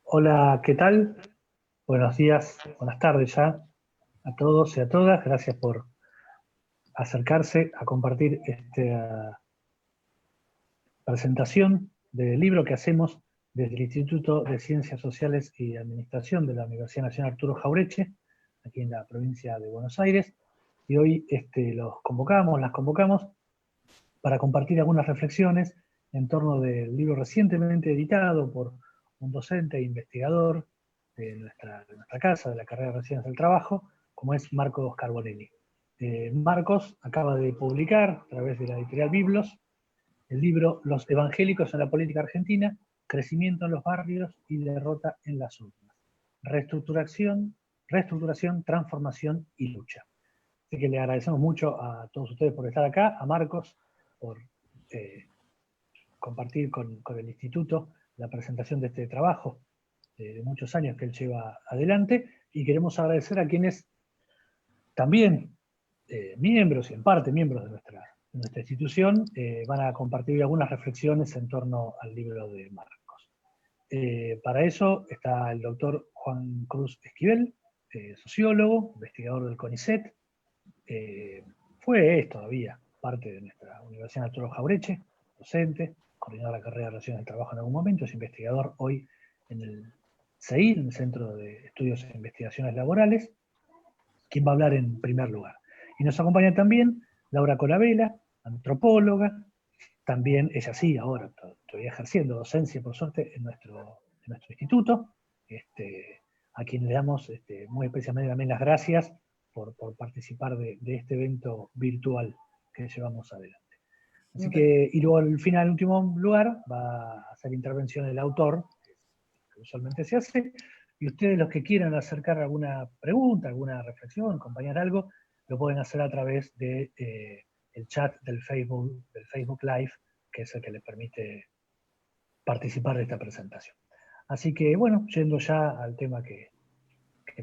Hola, ¿qué tal? Buenos días, buenas tardes ya a todos y a todas. Gracias por acercarse a compartir esta presentación del libro que hacemos desde el Instituto de Ciencias Sociales y Administración de la Universidad Nacional Arturo Jauretche, aquí en la provincia de Buenos Aires. Y hoy las convocamos para compartir algunas reflexiones en torno del libro recientemente editado por un docente e investigador de nuestra casa, de la carrera de Ciencias del Trabajo, como es Marcos Carbonelli. Marcos acaba de publicar, a través de la editorial Biblos, el libro Los evangélicos en la política argentina, crecimiento en los barrios y derrota en las urnas. Reestructuración, transformación y lucha. Así que le agradecemos mucho a todos ustedes por estar acá, a Marcos por compartir con el instituto la presentación de este trabajo de muchos años que él lleva adelante, y queremos agradecer a quienes también miembros y en parte miembros de nuestra institución van a compartir algunas reflexiones en torno al libro de Marcos. Para eso está el doctor Juan Cruz Esquivel, sociólogo, investigador del CONICET, es todavía parte de nuestra Universidad Arturo Jauretche, docente, coordinador de la carrera de Relaciones del Trabajo en algún momento, es investigador hoy en el CEIL, en el Centro de Estudios e Investigaciones Laborales, quien va a hablar en primer lugar. Y nos acompaña también Laura Colabela, antropóloga, también ella sí, ahora todavía ejerciendo docencia, por suerte, en nuestro instituto, a quien le damos muy especialmente también las gracias por participar de este evento virtual que llevamos adelante. Así que, y luego al final, en último lugar, va a hacer intervención el autor, que usualmente se hace, y ustedes los que quieran acercar alguna pregunta, alguna reflexión, acompañar algo, lo pueden hacer a través de el chat del Facebook Live, que es el que les permite participar de esta presentación. Así que, bueno, yendo ya al tema que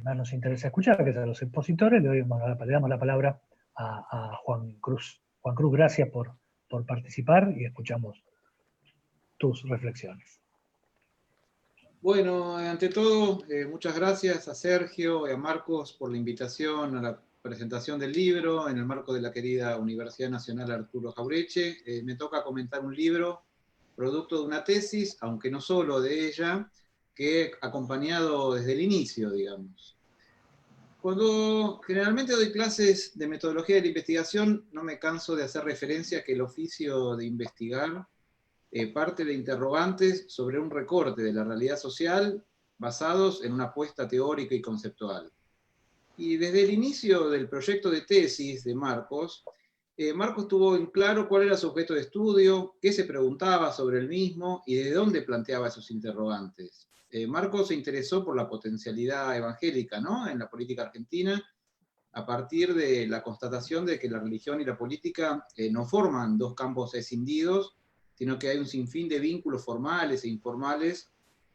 más nos interesa escuchar, que es a los expositores, le damos la palabra a Juan Cruz. Juan Cruz, gracias por participar y escuchamos tus reflexiones. Bueno, ante todo, muchas gracias a Sergio y a Marcos por la invitación a la presentación del libro en el marco de la querida Universidad Nacional Arturo Jauretche. Me toca comentar un libro producto de una tesis, aunque no solo de ella, que he acompañado desde el inicio, digamos. Cuando generalmente doy clases de metodología de la investigación, no me canso de hacer referencia a que el oficio de investigar parte de interrogantes sobre un recorte de la realidad social basados en una apuesta teórica y conceptual. Y desde el inicio del proyecto de tesis de Marcos, Marcos tuvo en claro cuál era su objeto de estudio, qué se preguntaba sobre el mismo y de dónde planteaba esos interrogantes. Marcos se interesó por la potencialidad evangélica, ¿no?, en la política argentina, a partir de la constatación de que la religión y la política no forman dos campos escindidos, sino que hay un sinfín de vínculos formales e informales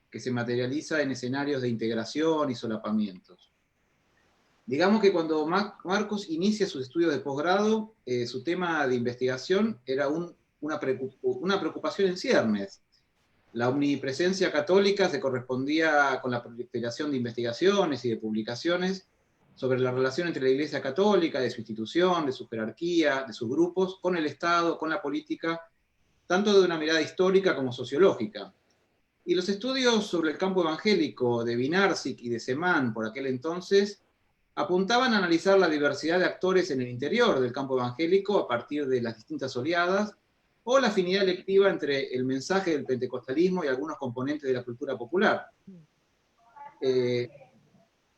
que se materializa en escenarios de integración y solapamientos. Digamos que cuando Marcos inicia sus estudios de posgrado, su tema de investigación era una preocupación en ciernes. La omnipresencia católica se correspondía con la proliferación de investigaciones y de publicaciones sobre la relación entre la Iglesia Católica, de su institución, de su jerarquía, de sus grupos, con el Estado, con la política, tanto de una mirada histórica como sociológica. Y los estudios sobre el campo evangélico de Vinarsic y de Semán por aquel entonces apuntaban a analizar la diversidad de actores en el interior del campo evangélico a partir de las distintas oleadas, o la afinidad electiva entre el mensaje del pentecostalismo y algunos componentes de la cultura popular.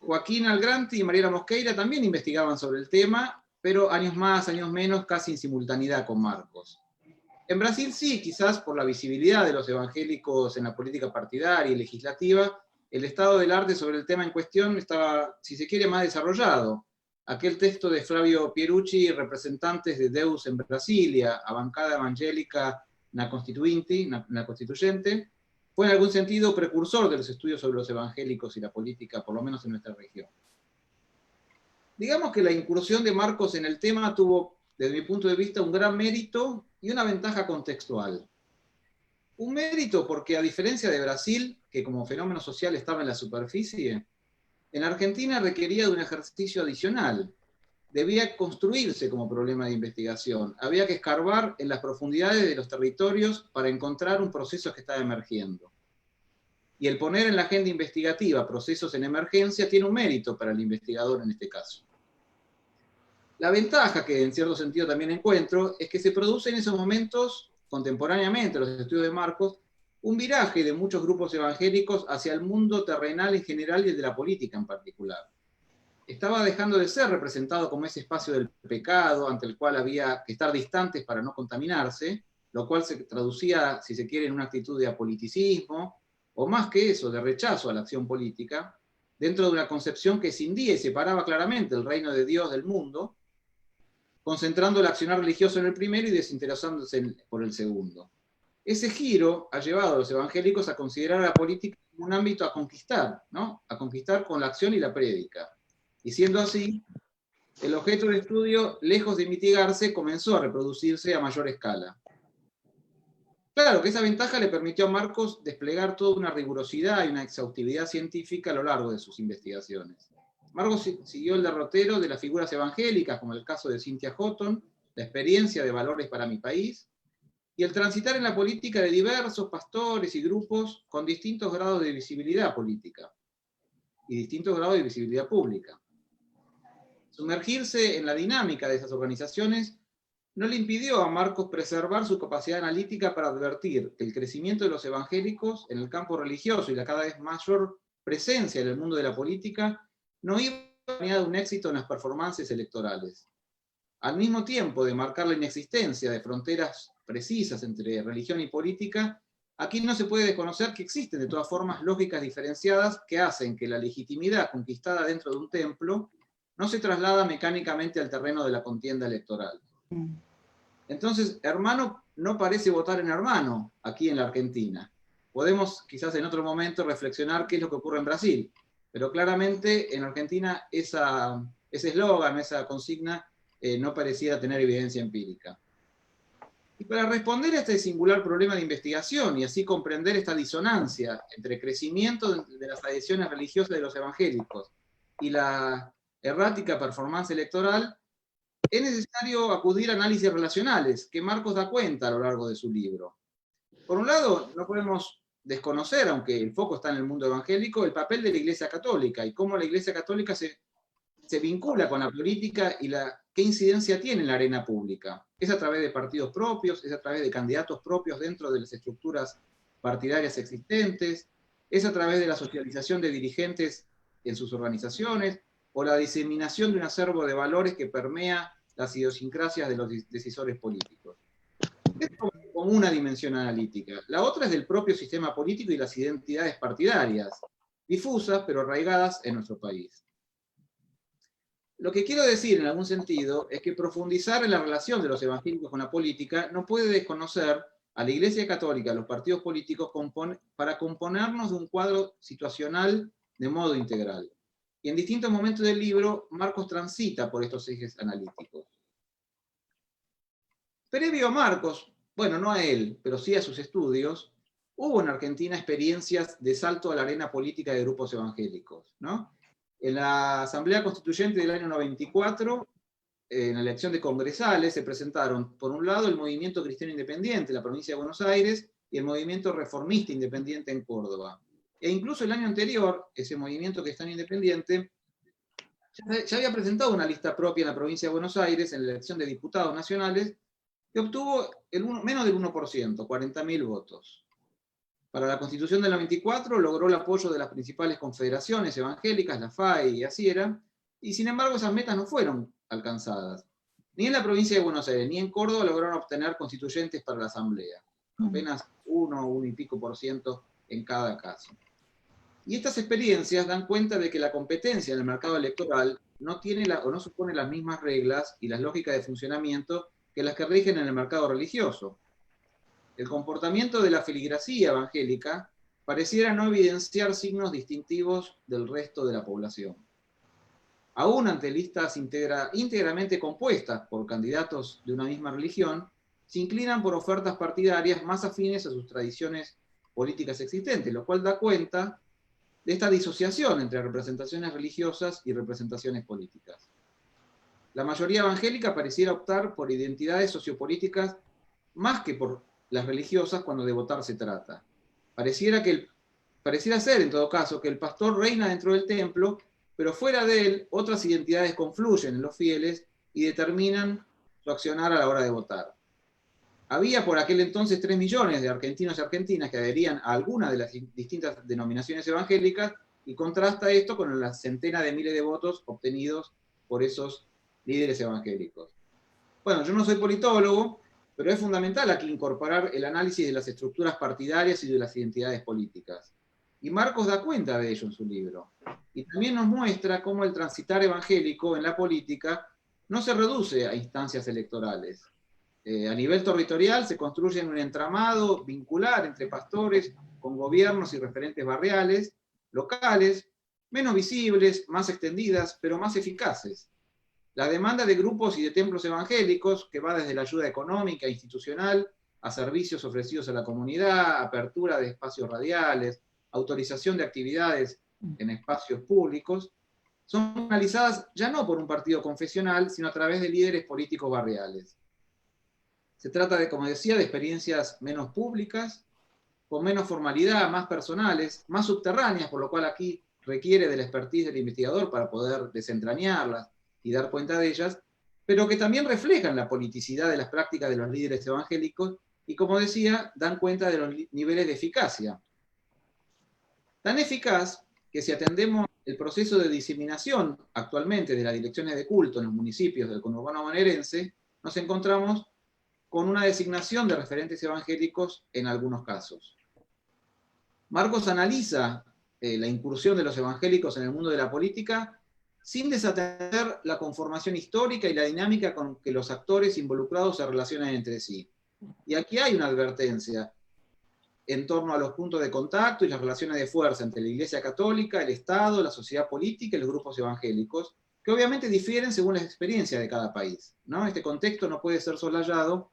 Joaquín Algranti y Mariela Mosqueira también investigaban sobre el tema, pero años más, años menos, casi en simultaneidad con Marcos. En Brasil sí, quizás por la visibilidad de los evangélicos en la política partidaria y legislativa, el estado del arte sobre el tema en cuestión estaba, si se quiere, más desarrollado. Aquel texto de Flavio Pierucci, Representantes de Deus en Brasilia, a bancada evangélica na constituyente, fue en algún sentido precursor de los estudios sobre los evangélicos y la política, por lo menos en nuestra región. Digamos que la incursión de Marcos en el tema tuvo, desde mi punto de vista, un gran mérito y una ventaja contextual. Un mérito porque, a diferencia de Brasil, que como fenómeno social estaba en la superficie, en Argentina requería de un ejercicio adicional. Debía construirse como problema de investigación. Había que escarbar en las profundidades de los territorios para encontrar un proceso que estaba emergiendo. Y el poner en la agenda investigativa procesos en emergencia tiene un mérito para el investigador en este caso. La ventaja que en cierto sentido también encuentro es que se produce en esos momentos, contemporáneamente a los estudios de Marcos, un viraje de muchos grupos evangélicos hacia el mundo terrenal en general y el de la política en particular. Estaba dejando de ser representado como ese espacio del pecado ante el cual había que estar distantes para no contaminarse, lo cual se traducía, si se quiere, en una actitud de apoliticismo, o más que eso, de rechazo a la acción política, dentro de una concepción que cindía y separaba claramente el reino de Dios del mundo, concentrando el accionar religioso en el primero y desinteresándose por el segundo. Ese giro ha llevado a los evangélicos a considerar a la política como un ámbito a conquistar, ¿no? A conquistar con la acción y la prédica. Y siendo así, el objeto de estudio, lejos de mitigarse, comenzó a reproducirse a mayor escala. Claro que esa ventaja le permitió a Marcos desplegar toda una rigurosidad y una exhaustividad científica a lo largo de sus investigaciones. Marcos siguió el derrotero de las figuras evangélicas, como el caso de Cynthia Houghton, la experiencia de Valores para mi país, y el transitar en la política de diversos pastores y grupos con distintos grados de visibilidad política y distintos grados de visibilidad pública. Sumergirse en la dinámica de esas organizaciones no le impidió a Marcos preservar su capacidad analítica para advertir que el crecimiento de los evangélicos en el campo religioso y la cada vez mayor presencia en el mundo de la política no iba acompañada de un éxito en las performances electorales. Al mismo tiempo de marcar la inexistencia de fronteras precisas entre religión y política, aquí no se puede desconocer que existen de todas formas lógicas diferenciadas que hacen que la legitimidad conquistada dentro de un templo no se traslada mecánicamente al terreno de la contienda electoral. Entonces, hermano no parece votar en hermano aquí en la Argentina. Podemos quizás en otro momento reflexionar qué es lo que ocurre en Brasil, pero claramente en Argentina ese eslogan, esa consigna, no pareciera tener evidencia empírica. Y para responder a este singular problema de investigación y así comprender esta disonancia entre crecimiento de las adhesiones religiosas de los evangélicos y la errática performance electoral, es necesario acudir a análisis relacionales que Marcos da cuenta a lo largo de su libro. Por un lado, no podemos desconocer, aunque el foco está en el mundo evangélico, el papel de la Iglesia Católica y cómo la Iglesia Católica se vincula con la política y qué incidencia tiene en la arena pública. Es a través de partidos propios, es a través de candidatos propios dentro de las estructuras partidarias existentes, es a través de la socialización de dirigentes en sus organizaciones, o la diseminación de un acervo de valores que permea las idiosincrasias de los decisores políticos. Es como una dimensión analítica. La otra es del propio sistema político y las identidades partidarias, difusas pero arraigadas en nuestro país. Lo que quiero decir en algún sentido es que profundizar en la relación de los evangélicos con la política no puede desconocer a la Iglesia Católica, a los partidos políticos, para componernos de un cuadro situacional de modo integral. Y en distintos momentos del libro, Marcos transita por estos ejes analíticos. Previo a Marcos, bueno, no a él, pero sí a sus estudios, hubo en Argentina experiencias de salto a la arena política de grupos evangélicos, ¿no? En la Asamblea Constituyente del año 94, en la elección de congresales, se presentaron, por un lado, el Movimiento Cristiano Independiente en la provincia de Buenos Aires y el Movimiento Reformista Independiente en Córdoba. E incluso el año anterior, ese Movimiento Cristiano Independiente ya había presentado una lista propia en la provincia de Buenos Aires en la elección de diputados nacionales que obtuvo menos del 1%, 40.000 votos. Para la Constitución del 94 logró el apoyo de las principales confederaciones evangélicas, la FAI y ASIERA, y sin embargo esas metas no fueron alcanzadas. Ni en la provincia de Buenos Aires ni en Córdoba lograron obtener constituyentes para la Asamblea. Apenas 1 y pico por ciento en cada caso. Y estas experiencias dan cuenta de que la competencia en el mercado electoral no supone las mismas reglas y las lógicas de funcionamiento que las que rigen en el mercado religioso. El comportamiento de la feligresía evangélica pareciera no evidenciar signos distintivos del resto de la población. Aún ante listas íntegramente compuestas por candidatos de una misma religión, se inclinan por ofertas partidarias más afines a sus tradiciones políticas existentes, lo cual da cuenta de esta disociación entre representaciones religiosas y representaciones políticas. La mayoría evangélica pareciera optar por identidades sociopolíticas más que por las religiosas cuando de votar se trata. Pareciera ser, en todo caso, que el pastor reina dentro del templo, pero fuera de él otras identidades confluyen en los fieles y determinan su accionar a la hora de votar. Había por aquel entonces 3 millones de argentinos y argentinas que adherían a alguna de las distintas denominaciones evangélicas, y contrasta esto con las centenas de miles de votos obtenidos por esos líderes evangélicos. Bueno, yo no soy politólogo, pero es fundamental aquí incorporar el análisis de las estructuras partidarias y de las identidades políticas. Y Marcos da cuenta de ello en su libro. Y también nos muestra cómo el transitar evangélico en la política no se reduce a instancias electorales. A nivel territorial se construye un entramado vincular entre pastores con gobiernos y referentes barriales, locales, menos visibles, más extendidas, pero más eficaces. La demanda de grupos y de templos evangélicos, que va desde la ayuda económica e institucional a servicios ofrecidos a la comunidad, apertura de espacios radiales, autorización de actividades en espacios públicos, son analizadas ya no por un partido confesional, sino a través de líderes políticos barriales. Se trata de, como decía, de experiencias menos públicas, con menos formalidad, más personales, más subterráneas, por lo cual aquí requiere de la expertise del investigador para poder desentrañarlas y dar cuenta de ellas, pero que también reflejan la politicidad de las prácticas de los líderes evangélicos y, como decía, dan cuenta de los niveles de eficacia. Tan eficaz que si atendemos el proceso de diseminación actualmente de las direcciones de culto en los municipios del conurbano bonaerense, nos encontramos con una designación de referentes evangélicos en algunos casos. Marcos analiza la incursión de los evangélicos en el mundo de la política sin desatender la conformación histórica y la dinámica con que los actores involucrados se relacionan entre sí. Y aquí hay una advertencia en torno a los puntos de contacto y las relaciones de fuerza entre la Iglesia Católica, el Estado, la sociedad política y los grupos evangélicos, que obviamente difieren según la experiencia de cada país, ¿no? Este contexto no puede ser soslayado,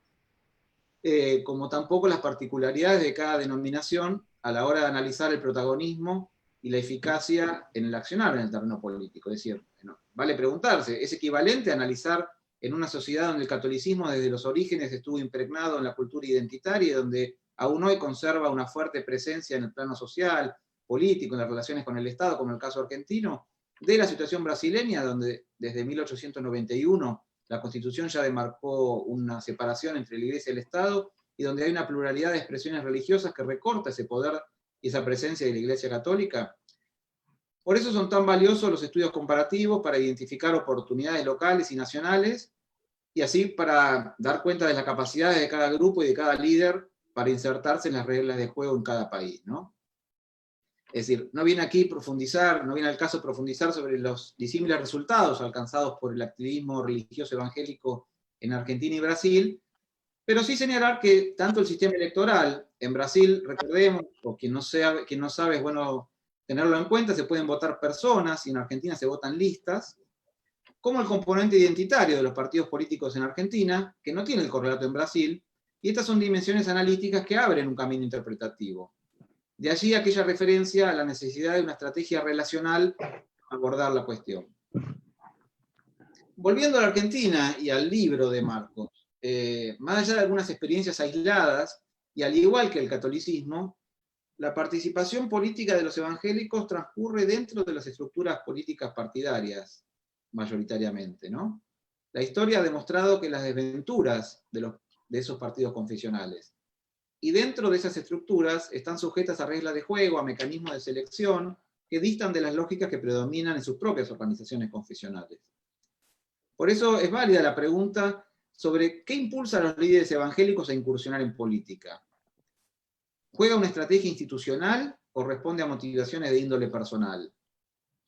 como tampoco las particularidades de cada denominación a la hora de analizar el protagonismo y la eficacia en el accionar en el terreno político. Es decir, ¿no? Vale preguntarse, ¿es equivalente a analizar en una sociedad donde el catolicismo desde los orígenes estuvo impregnado en la cultura identitaria y donde aún hoy conserva una fuerte presencia en el plano social, político, en las relaciones con el Estado, como el caso argentino, de la situación brasileña, donde desde 1891 la Constitución ya demarcó una separación entre la Iglesia y el Estado, y donde hay una pluralidad de expresiones religiosas que recorta ese poder y esa presencia de la Iglesia Católica? Por eso son tan valiosos los estudios comparativos para identificar oportunidades locales y nacionales, y así para dar cuenta de las capacidades de cada grupo y de cada líder para insertarse en las reglas de juego en cada país, ¿no? Es decir, no viene aquí profundizar, no viene al caso profundizar sobre los disímiles resultados alcanzados por el activismo religioso evangélico en Argentina y Brasil, pero sí señalar que tanto el sistema electoral en Brasil, recordemos, o quien no sabe, es bueno tenerlo en cuenta, se pueden votar personas y en Argentina se votan listas, como el componente identitario de los partidos políticos en Argentina, que no tiene el correlato en Brasil, y estas son dimensiones analíticas que abren un camino interpretativo. De allí aquella referencia a la necesidad de una estrategia relacional para abordar la cuestión. Volviendo a la Argentina y al libro de Marcos, más allá de algunas experiencias aisladas, y al igual que el catolicismo, la participación política de los evangélicos transcurre dentro de las estructuras políticas partidarias, mayoritariamente, ¿no? La historia ha demostrado que las desventuras de esos partidos confesionales, y dentro de esas estructuras están sujetas a reglas de juego, a mecanismos de selección que distan de las lógicas que predominan en sus propias organizaciones confesionales. Por eso es válida la pregunta sobre qué impulsa a los líderes evangélicos a incursionar en política. ¿Juega una estrategia institucional o responde a motivaciones de índole personal?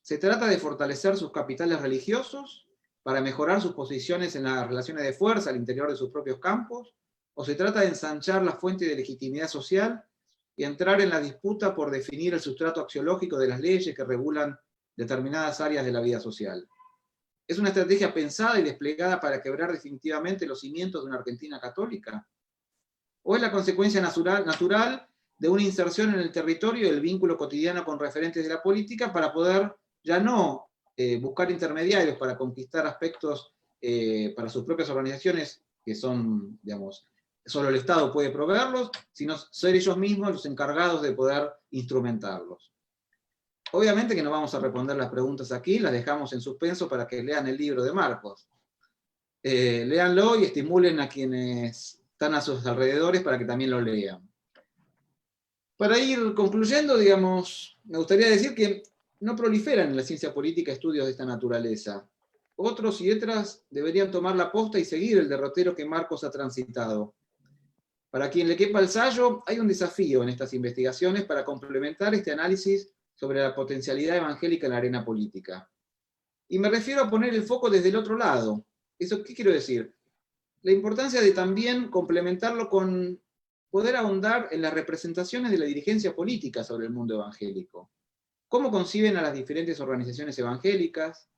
¿Se trata de fortalecer sus capitales religiosos para mejorar sus posiciones en las relaciones de fuerza al interior de sus propios campos? ¿O se trata de ensanchar la fuente de legitimidad social y entrar en la disputa por definir el sustrato axiológico de las leyes que regulan determinadas áreas de la vida social? ¿Es una estrategia pensada y desplegada para quebrar definitivamente los cimientos de una Argentina católica? ¿O es la consecuencia natural de una inserción en el territorio del vínculo cotidiano con referentes de la política para poder ya no buscar intermediarios para conquistar aspectos para sus propias organizaciones, que son, digamos, solo el Estado puede proveerlos, sino ser ellos mismos los encargados de poder instrumentarlos? Obviamente que no vamos a responder las preguntas aquí, las dejamos en suspenso para que lean el libro de Marcos. Léanlo y estimulen a quienes están a sus alrededores para que también lo lean. Para ir concluyendo, digamos, me gustaría decir que no proliferan en la ciencia política estudios de esta naturaleza. Otros y otras deberían tomar la posta y seguir el derrotero que Marcos ha transitado. Para quien le quepa el sayo, hay un desafío en estas investigaciones para complementar este análisis sobre la potencialidad evangélica en la arena política. Y me refiero a poner el foco desde el otro lado. ¿Eso qué quiero decir? La importancia de también complementarlo con poder ahondar en las representaciones de la dirigencia política sobre el mundo evangélico. ¿Cómo conciben a las diferentes organizaciones evangélicas?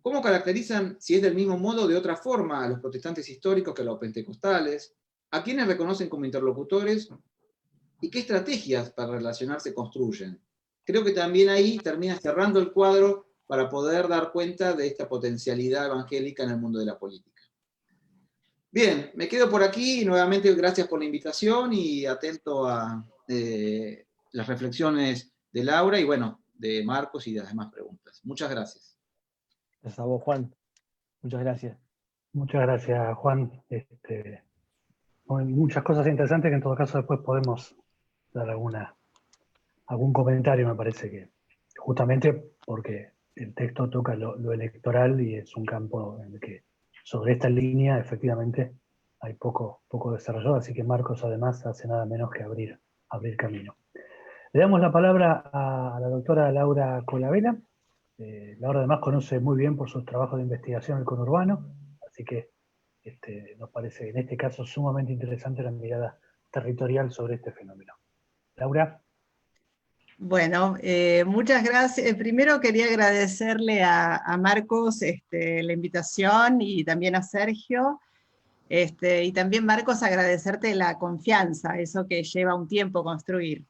¿Cómo caracterizan, si es del mismo modo o de otra forma, a los protestantes históricos que a los pentecostales? ¿A quiénes reconocen como interlocutores? ¿Y qué estrategias para relacionarse construyen? Creo que también ahí termina cerrando el cuadro para poder dar cuenta de esta potencialidad evangélica en el mundo de la política. Bien, me quedo por aquí y nuevamente gracias por la invitación y atento a las reflexiones de Laura y bueno, de Marcos y de las demás preguntas. Muchas gracias. Gracias a vos, Juan. Muchas gracias. Muchas gracias, Juan. Hay muchas cosas interesantes que en todo caso después podemos dar algún comentario, me parece que justamente porque el texto toca lo electoral y es un campo en el que sobre esta línea efectivamente hay poco desarrollado, así que Marcos además hace nada menos que abrir camino. Le damos la palabra a la doctora Laura Colabela. Laura además conoce muy bien por sus trabajos de investigación el conurbano, así que nos parece en este caso sumamente interesante la mirada territorial sobre este fenómeno. Laura. Bueno, muchas gracias. Primero quería agradecerle a Marcos la invitación y también a Sergio. Y también, Marcos, agradecerte la confianza, eso que lleva un tiempo construir.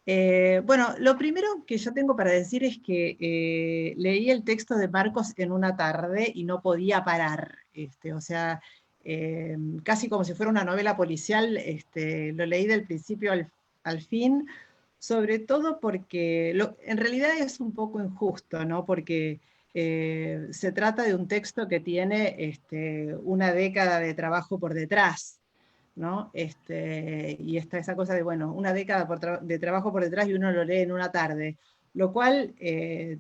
Bueno, lo primero que yo tengo para decir es que leí el texto de Marcos en una tarde y no podía parar. O sea, casi como si fuera una novela policial, lo leí del principio al fin, sobre todo porque en realidad es un poco injusto, ¿no? Porque se trata de un texto que tiene una década de trabajo por detrás, ¿no? Y está esa cosa de, bueno, una década de trabajo por detrás y uno lo lee en una tarde, lo cual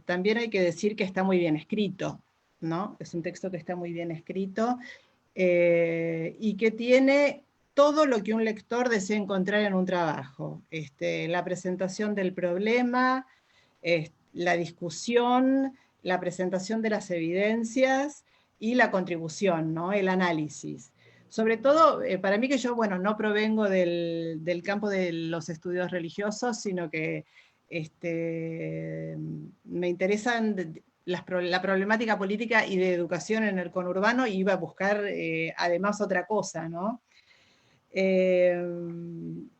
también hay que decir que está muy bien escrito, ¿no? Es un texto que está muy bien escrito y que tiene todo lo que un lector desea encontrar en un trabajo. La presentación del problema, la discusión, la presentación de las evidencias y la contribución, ¿no? El análisis. Sobre todo, para mí que yo, bueno, no provengo del campo de los estudios religiosos, sino que me interesan la problemática política y de educación en el conurbano, y iba a buscar además otra cosa, ¿no?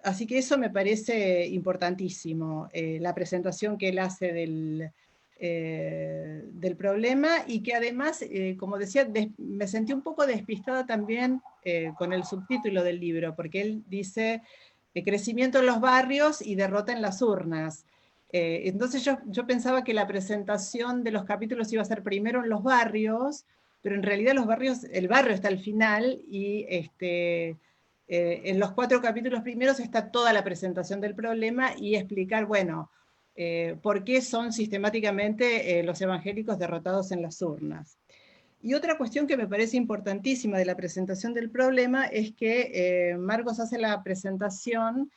Así que eso me parece importantísimo, la presentación que él hace del problema, y que además, como decía, me sentí un poco despistada también con el subtítulo del libro, porque él dice crecimiento en los barrios y derrota en las urnas. Entonces yo pensaba que la presentación de los capítulos iba a ser primero en los barrios, pero en realidad el barrio está al final, y en los 4 capítulos primeros está toda la presentación del problema y explicar, bueno, por qué son sistemáticamente los evangélicos derrotados en las urnas. Y otra cuestión que me parece importantísima de la presentación del problema es que Marcos hace la presentación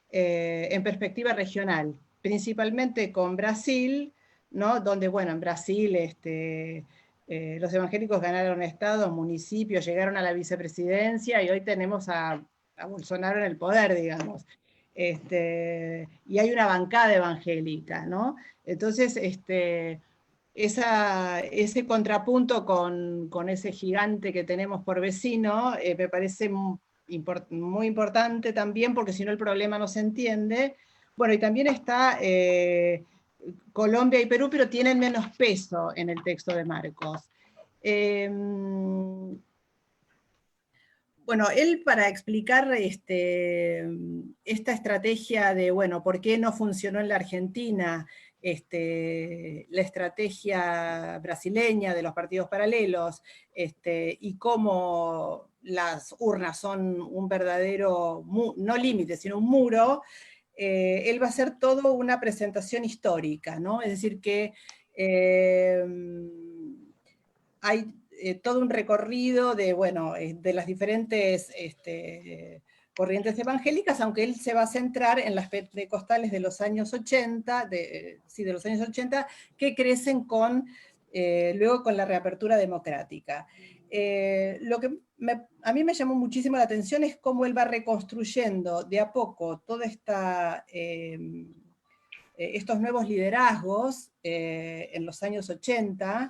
en perspectiva regional, principalmente con Brasil, ¿no? Donde, bueno, en Brasil los evangélicos ganaron estados, municipios, llegaron a la vicepresidencia, y hoy tenemos a Bolsonaro en el poder, digamos. Y hay una bancada evangélica, ¿no? Entonces, ese contrapunto con ese gigante que tenemos por vecino me parece muy importante también, porque si no el problema no se entiende. Bueno, y también está Colombia y Perú, pero tienen menos peso en el texto de Marcos. Bueno, él para explicar esta estrategia de, bueno, por qué no funcionó en la Argentina la estrategia brasileña de los partidos paralelos, y cómo las urnas son un verdadero, no límite, sino un muro, él va a hacer todo una presentación histórica, ¿no? Es decir, que hay todo un recorrido de, bueno, de las diferentes corrientes evangélicas, aunque él se va a centrar en las pentecostales de los años 80, de los años 80, que crecen luego con la reapertura democrática. Lo que a mí me llamó muchísimo la atención es cómo él va reconstruyendo de a poco toda estos nuevos liderazgos en los años 80,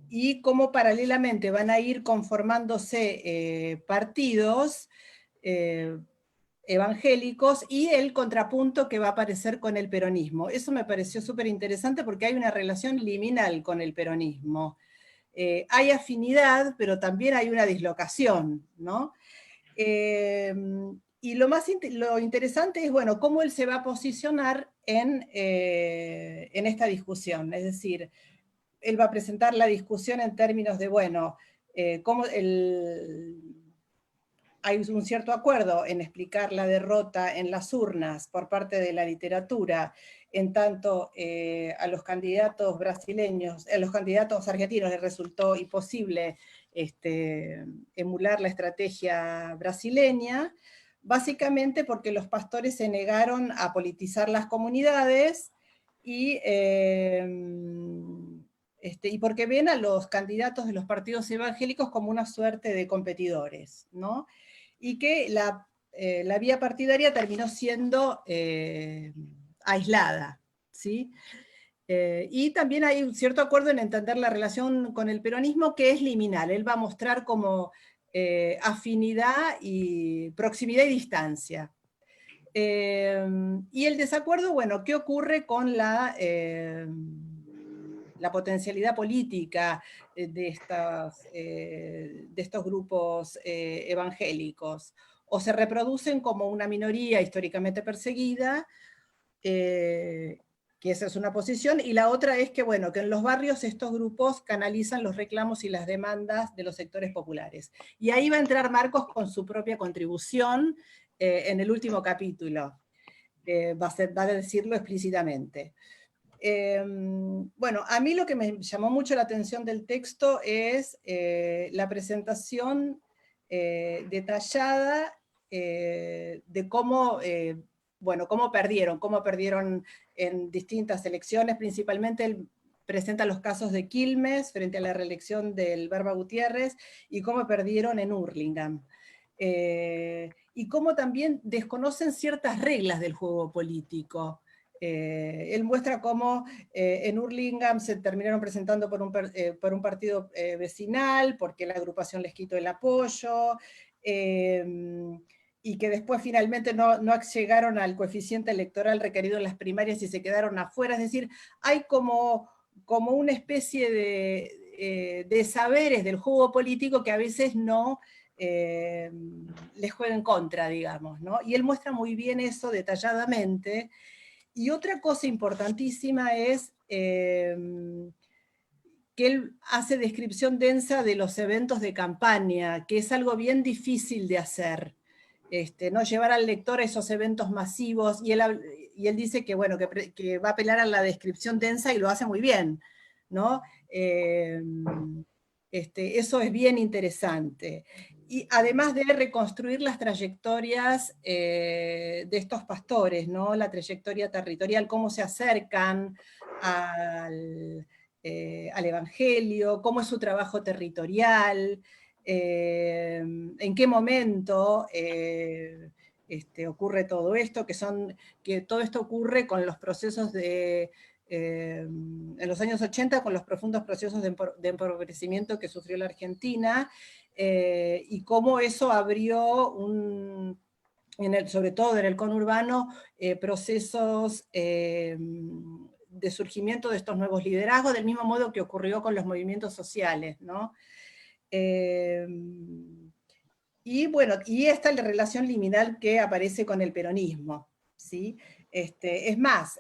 y cómo paralelamente van a ir conformándose partidos evangélicos y el contrapunto que va a aparecer con el peronismo. Eso me pareció súper interesante porque hay una relación liminal con el peronismo. Hay afinidad, pero también hay una dislocación, ¿no? Y lo interesante es, bueno, cómo él se va a posicionar en esta discusión. Es decir, él va a presentar la discusión en términos de, bueno, cómo hay un cierto acuerdo en explicar la derrota en las urnas por parte de la literatura, en tanto a los candidatos brasileños, a los candidatos argentinos les resultó imposible emular la estrategia brasileña, básicamente porque los pastores se negaron a politizar las comunidades y porque ven a los candidatos de los partidos evangélicos como una suerte de competidores, ¿no? Y que la vía partidaria terminó siendo aislada, ¿sí? Y también hay un cierto acuerdo en entender la relación con el peronismo que es liminal. Él va a mostrar como afinidad y proximidad y distancia. Y el desacuerdo, bueno, ¿qué ocurre con la potencialidad política de estos grupos evangélicos? O se reproducen como una minoría históricamente perseguida, que esa es una posición, y la otra es que, bueno, que en los barrios estos grupos canalizan los reclamos y las demandas de los sectores populares. Y ahí va a entrar Marcos con su propia contribución en el último capítulo. Va a decirlo explícitamente. Bueno, a mí lo que me llamó mucho la atención del texto es la presentación detallada de cómo, bueno, cómo perdieron en distintas elecciones. Principalmente él presenta los casos de Quilmes frente a la reelección del Barba Gutiérrez y cómo perdieron en Hurlingham. Y cómo también desconocen ciertas reglas del juego político. Él muestra cómo en Hurlingham se terminaron presentando por un partido vecinal, porque la agrupación les quitó el apoyo, y que después finalmente no llegaron al coeficiente electoral requerido en las primarias y se quedaron afuera. Es decir, hay como una especie de saberes del juego político que a veces no les juega en contra, digamos, ¿no? Y él muestra muy bien eso detalladamente. Y otra cosa importantísima es que él hace descripción densa de los eventos de campaña, que es algo bien difícil de hacer, ¿no? Llevar al lector a esos eventos masivos, y él dice que, bueno, que va a apelar a la descripción densa y lo hace muy bien, ¿no? Eso es bien interesante. Y además de reconstruir las trayectorias de estos pastores, ¿no? La trayectoria territorial, cómo se acercan al Evangelio, cómo es su trabajo territorial, en qué momento ocurre todo esto, que todo esto ocurre con los procesos de en los años 80 con los profundos procesos de empobrecimiento que sufrió la Argentina, y cómo eso abrió sobre todo en el conurbano, procesos de surgimiento de estos nuevos liderazgos, del mismo modo que ocurrió con los movimientos sociales, ¿no? Y bueno, y esta es la relación liminal que aparece con el peronismo, ¿sí? Es más,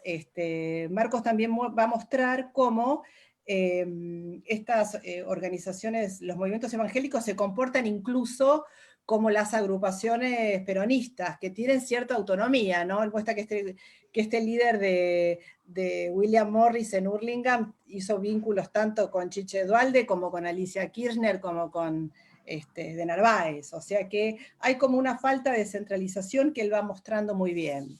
Marcos también va a mostrar cómo estas organizaciones, los movimientos evangélicos se comportan incluso como las agrupaciones peronistas, que tienen cierta autonomía, ¿no? Él muestra que este líder de William Morris en Hurlingham hizo vínculos tanto con Chiche Duhalde como con Alicia Kirchner, como con de Narváez, o sea que hay como una falta de centralización que él va mostrando muy bien.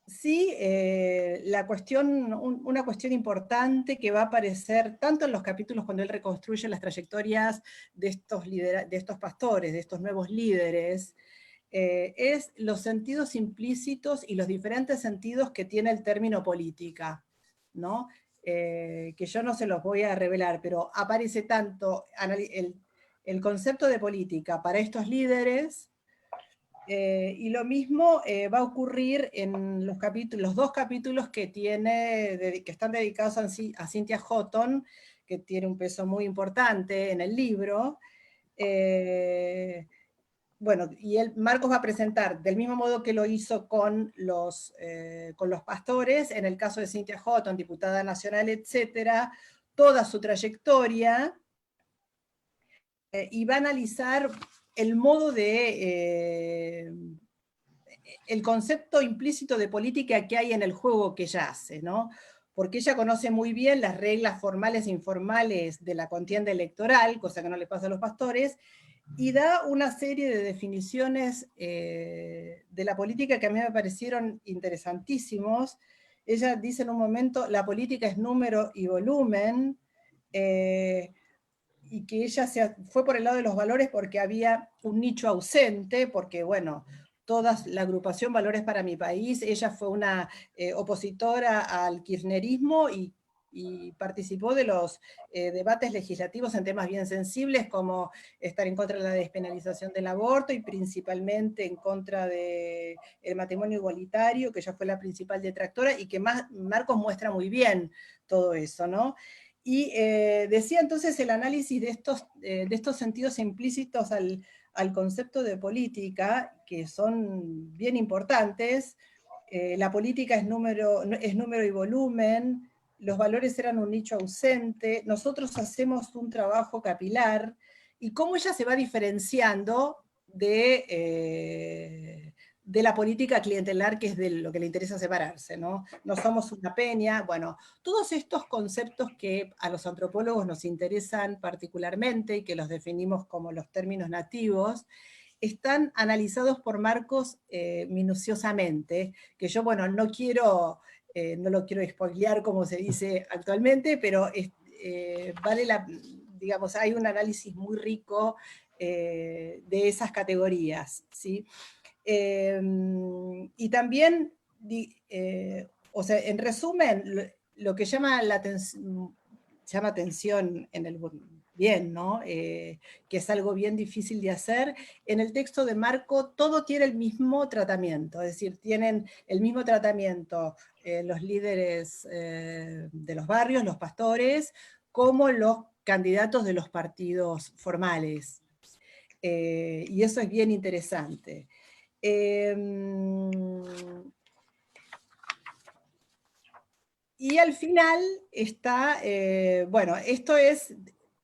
Sí, una cuestión importante que va a aparecer tanto en los capítulos cuando él reconstruye las trayectorias de estos pastores, de estos nuevos líderes, es los sentidos implícitos y los diferentes sentidos que tiene el término política, ¿no? Que yo no se los voy a revelar, pero aparece tanto el concepto de política para estos líderes, y lo mismo va a ocurrir en los dos capítulos que están dedicados a Cynthia Houghton, que tiene un peso muy importante en el libro. Bueno, y Marcos va a presentar, del mismo modo que lo hizo con los pastores, en el caso de Cynthia Houghton, diputada nacional, etcétera, toda su trayectoria, y va a analizar el modo el concepto implícito de política que hay en el juego que ella hace, ¿no? Porque ella conoce muy bien las reglas formales e informales de la contienda electoral, cosa que no le pasa a los pastores, y da una serie de definiciones de la política que a mí me parecieron interesantísimos. Ella dice en un momento, la política es número y volumen, y que ella fue por el lado de los valores porque había un nicho ausente, porque bueno, toda la agrupación Valores para mi País, ella fue una opositora al kirchnerismo y participó de los debates legislativos en temas bien sensibles, como estar en contra de la despenalización del aborto y principalmente en contra del matrimonio igualitario, que ella fue la principal detractora, y que Marcos muestra muy bien todo eso, ¿no? Y decía entonces el análisis de estos sentidos implícitos al concepto de política, que son bien importantes. La política es número y volumen, los valores eran un nicho ausente, nosotros hacemos un trabajo capilar, y cómo ella se va diferenciando de la política clientelar, que es de lo que le interesa separarse, ¿no? No somos una peña. Bueno, todos estos conceptos que a los antropólogos nos interesan particularmente y que los definimos como los términos nativos, están analizados por Marcos minuciosamente, que yo, bueno, no lo quiero spoilear como se dice actualmente, pero digamos, hay un análisis muy rico de esas categorías, ¿sí? Y también, o sea, en resumen, lo que llama atención en el bien, ¿no? Que es algo bien difícil de hacer. En el texto de Marco todo tiene el mismo tratamiento, es decir, tienen el mismo tratamiento los líderes de los barrios, los pastores, como los candidatos de los partidos formales. Y eso es bien interesante. Y al final está, bueno, esto es,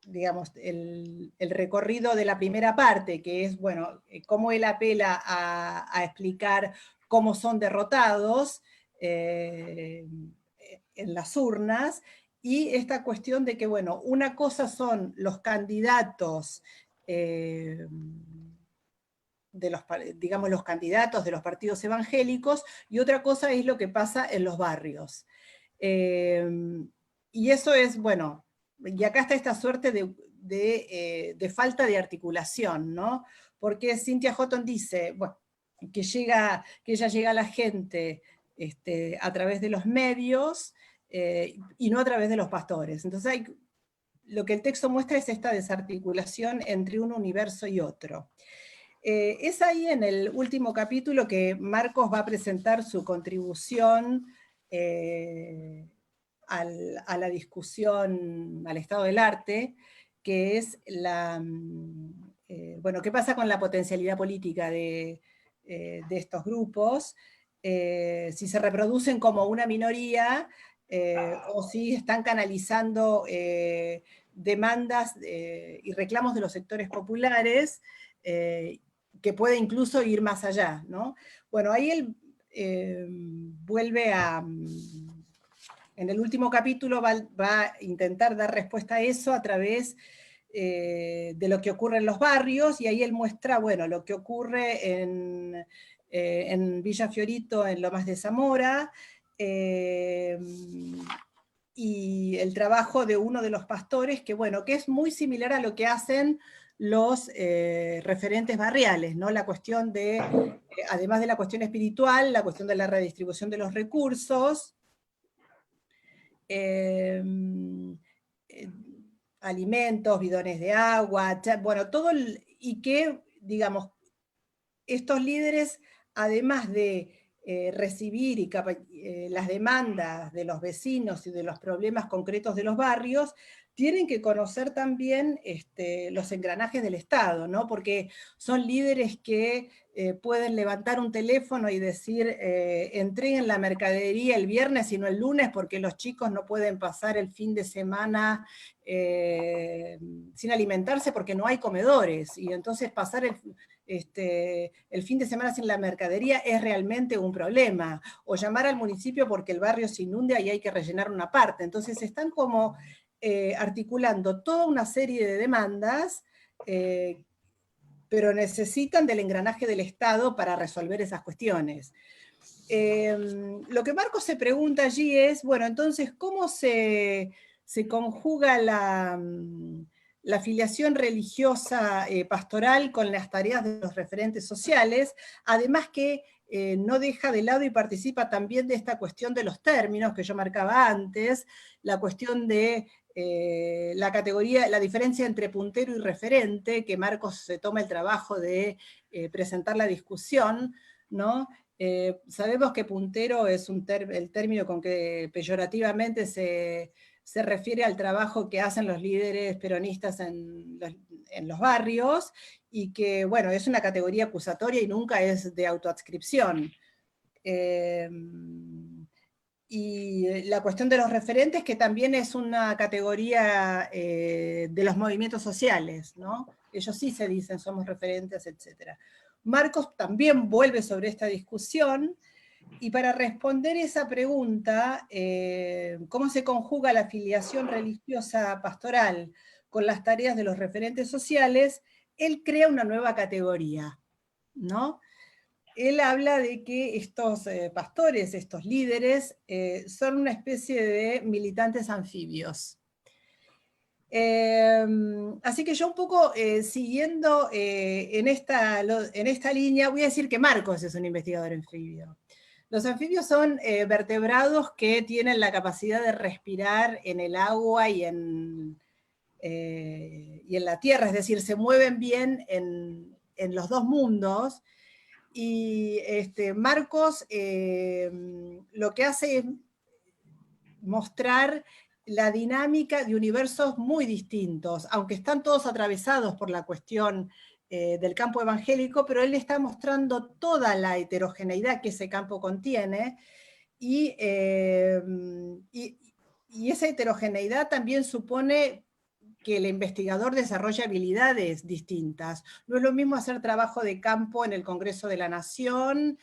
digamos, el recorrido de la primera parte, que es, bueno, cómo él apela a explicar cómo son derrotados en las urnas, y esta cuestión de que, bueno, una cosa son los candidatos, digamos, los candidatos de los partidos evangélicos, y otra cosa es lo que pasa en los barrios. Y eso es, bueno, y acá está esta suerte de falta de articulación, ¿no? Porque Cynthia Houghton dice, bueno, que ella llega a la gente a través de los medios y no a través de los pastores. Entonces lo que el texto muestra es esta desarticulación entre un universo y otro. Es ahí en el último capítulo que Marcos va a presentar su contribución a la discusión al estado del arte, que es bueno, qué pasa con la potencialidad política de estos grupos, si se reproducen como una minoría, o si están canalizando demandas y reclamos de los sectores populares, que puede incluso ir más allá, ¿no? Bueno, ahí él vuelve en el último capítulo va a intentar dar respuesta a eso a través de lo que ocurre en los barrios, y ahí él muestra, bueno, lo que ocurre en Villa Fiorito, en Lomas de Zamora, y el trabajo de uno de los pastores, que bueno, que es muy similar a lo que hacen los referentes barriales, ¿no? La cuestión de, además de la cuestión espiritual, la cuestión de la redistribución de los recursos, alimentos, bidones de agua, bueno, todo, y que, digamos, estos líderes, además de recibir las demandas de los vecinos y de los problemas concretos de los barrios, tienen que conocer también los engranajes del Estado, ¿no? Porque son líderes que pueden levantar un teléfono y decir, entreguen la mercadería el viernes y no el lunes, porque los chicos no pueden pasar el fin de semana sin alimentarse porque no hay comedores, y entonces pasar el fin de semana sin la mercadería es realmente un problema, o llamar al municipio porque el barrio se inunda y hay que rellenar una parte. Entonces están como articulando toda una serie de demandas, pero necesitan del engranaje del Estado para resolver esas cuestiones. Lo que Marcos se pregunta allí es, bueno, entonces, ¿cómo se conjuga la afiliación religiosa pastoral con las tareas de los referentes sociales? Además que no deja de lado y participa también de esta cuestión de los términos que yo marcaba antes, la cuestión de la categoría, la diferencia entre puntero y referente, que Marcos se toma el trabajo de presentar la discusión, ¿no? Sabemos que puntero es el término con que peyorativamente se refiere al trabajo que hacen los líderes peronistas en los barrios, y que, bueno, es una categoría acusatoria y nunca es de autoadscripción. Y la cuestión de los referentes, que también es una categoría de los movimientos sociales, ¿no? Ellos sí se dicen, somos referentes, etc. Marcos también vuelve sobre esta discusión, y para responder esa pregunta, ¿cómo se conjuga la afiliación religiosa pastoral con las tareas de los referentes sociales? Él crea una nueva categoría, ¿no? Él habla de que estos pastores, estos líderes, son una especie de militantes anfibios. Así que yo un poco siguiendo en esta línea, voy a decir que Marcos es un investigador anfibio. Los anfibios son vertebrados que tienen la capacidad de respirar en el agua y en la tierra, es decir, se mueven bien en los dos mundos. Y Marcos lo que hace es mostrar la dinámica de universos muy distintos, aunque están todos atravesados por la cuestión del campo evangélico, pero él está mostrando toda la heterogeneidad que ese campo contiene, y esa heterogeneidad también supone que el investigador desarrolla habilidades distintas. No es lo mismo hacer trabajo de campo en el Congreso de la Nación,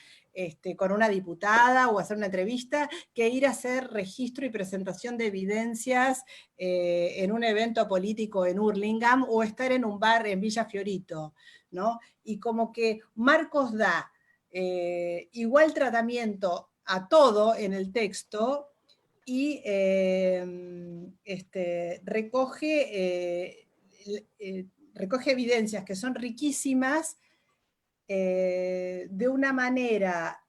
con una diputada, o hacer una entrevista, que ir a hacer registro y presentación de evidencias en un evento político en Hurlingham, o estar en un bar en Villa Fiorito, ¿no? Y como que Marcos da igual tratamiento a todo en el texto, y recoge evidencias que son riquísimas de una manera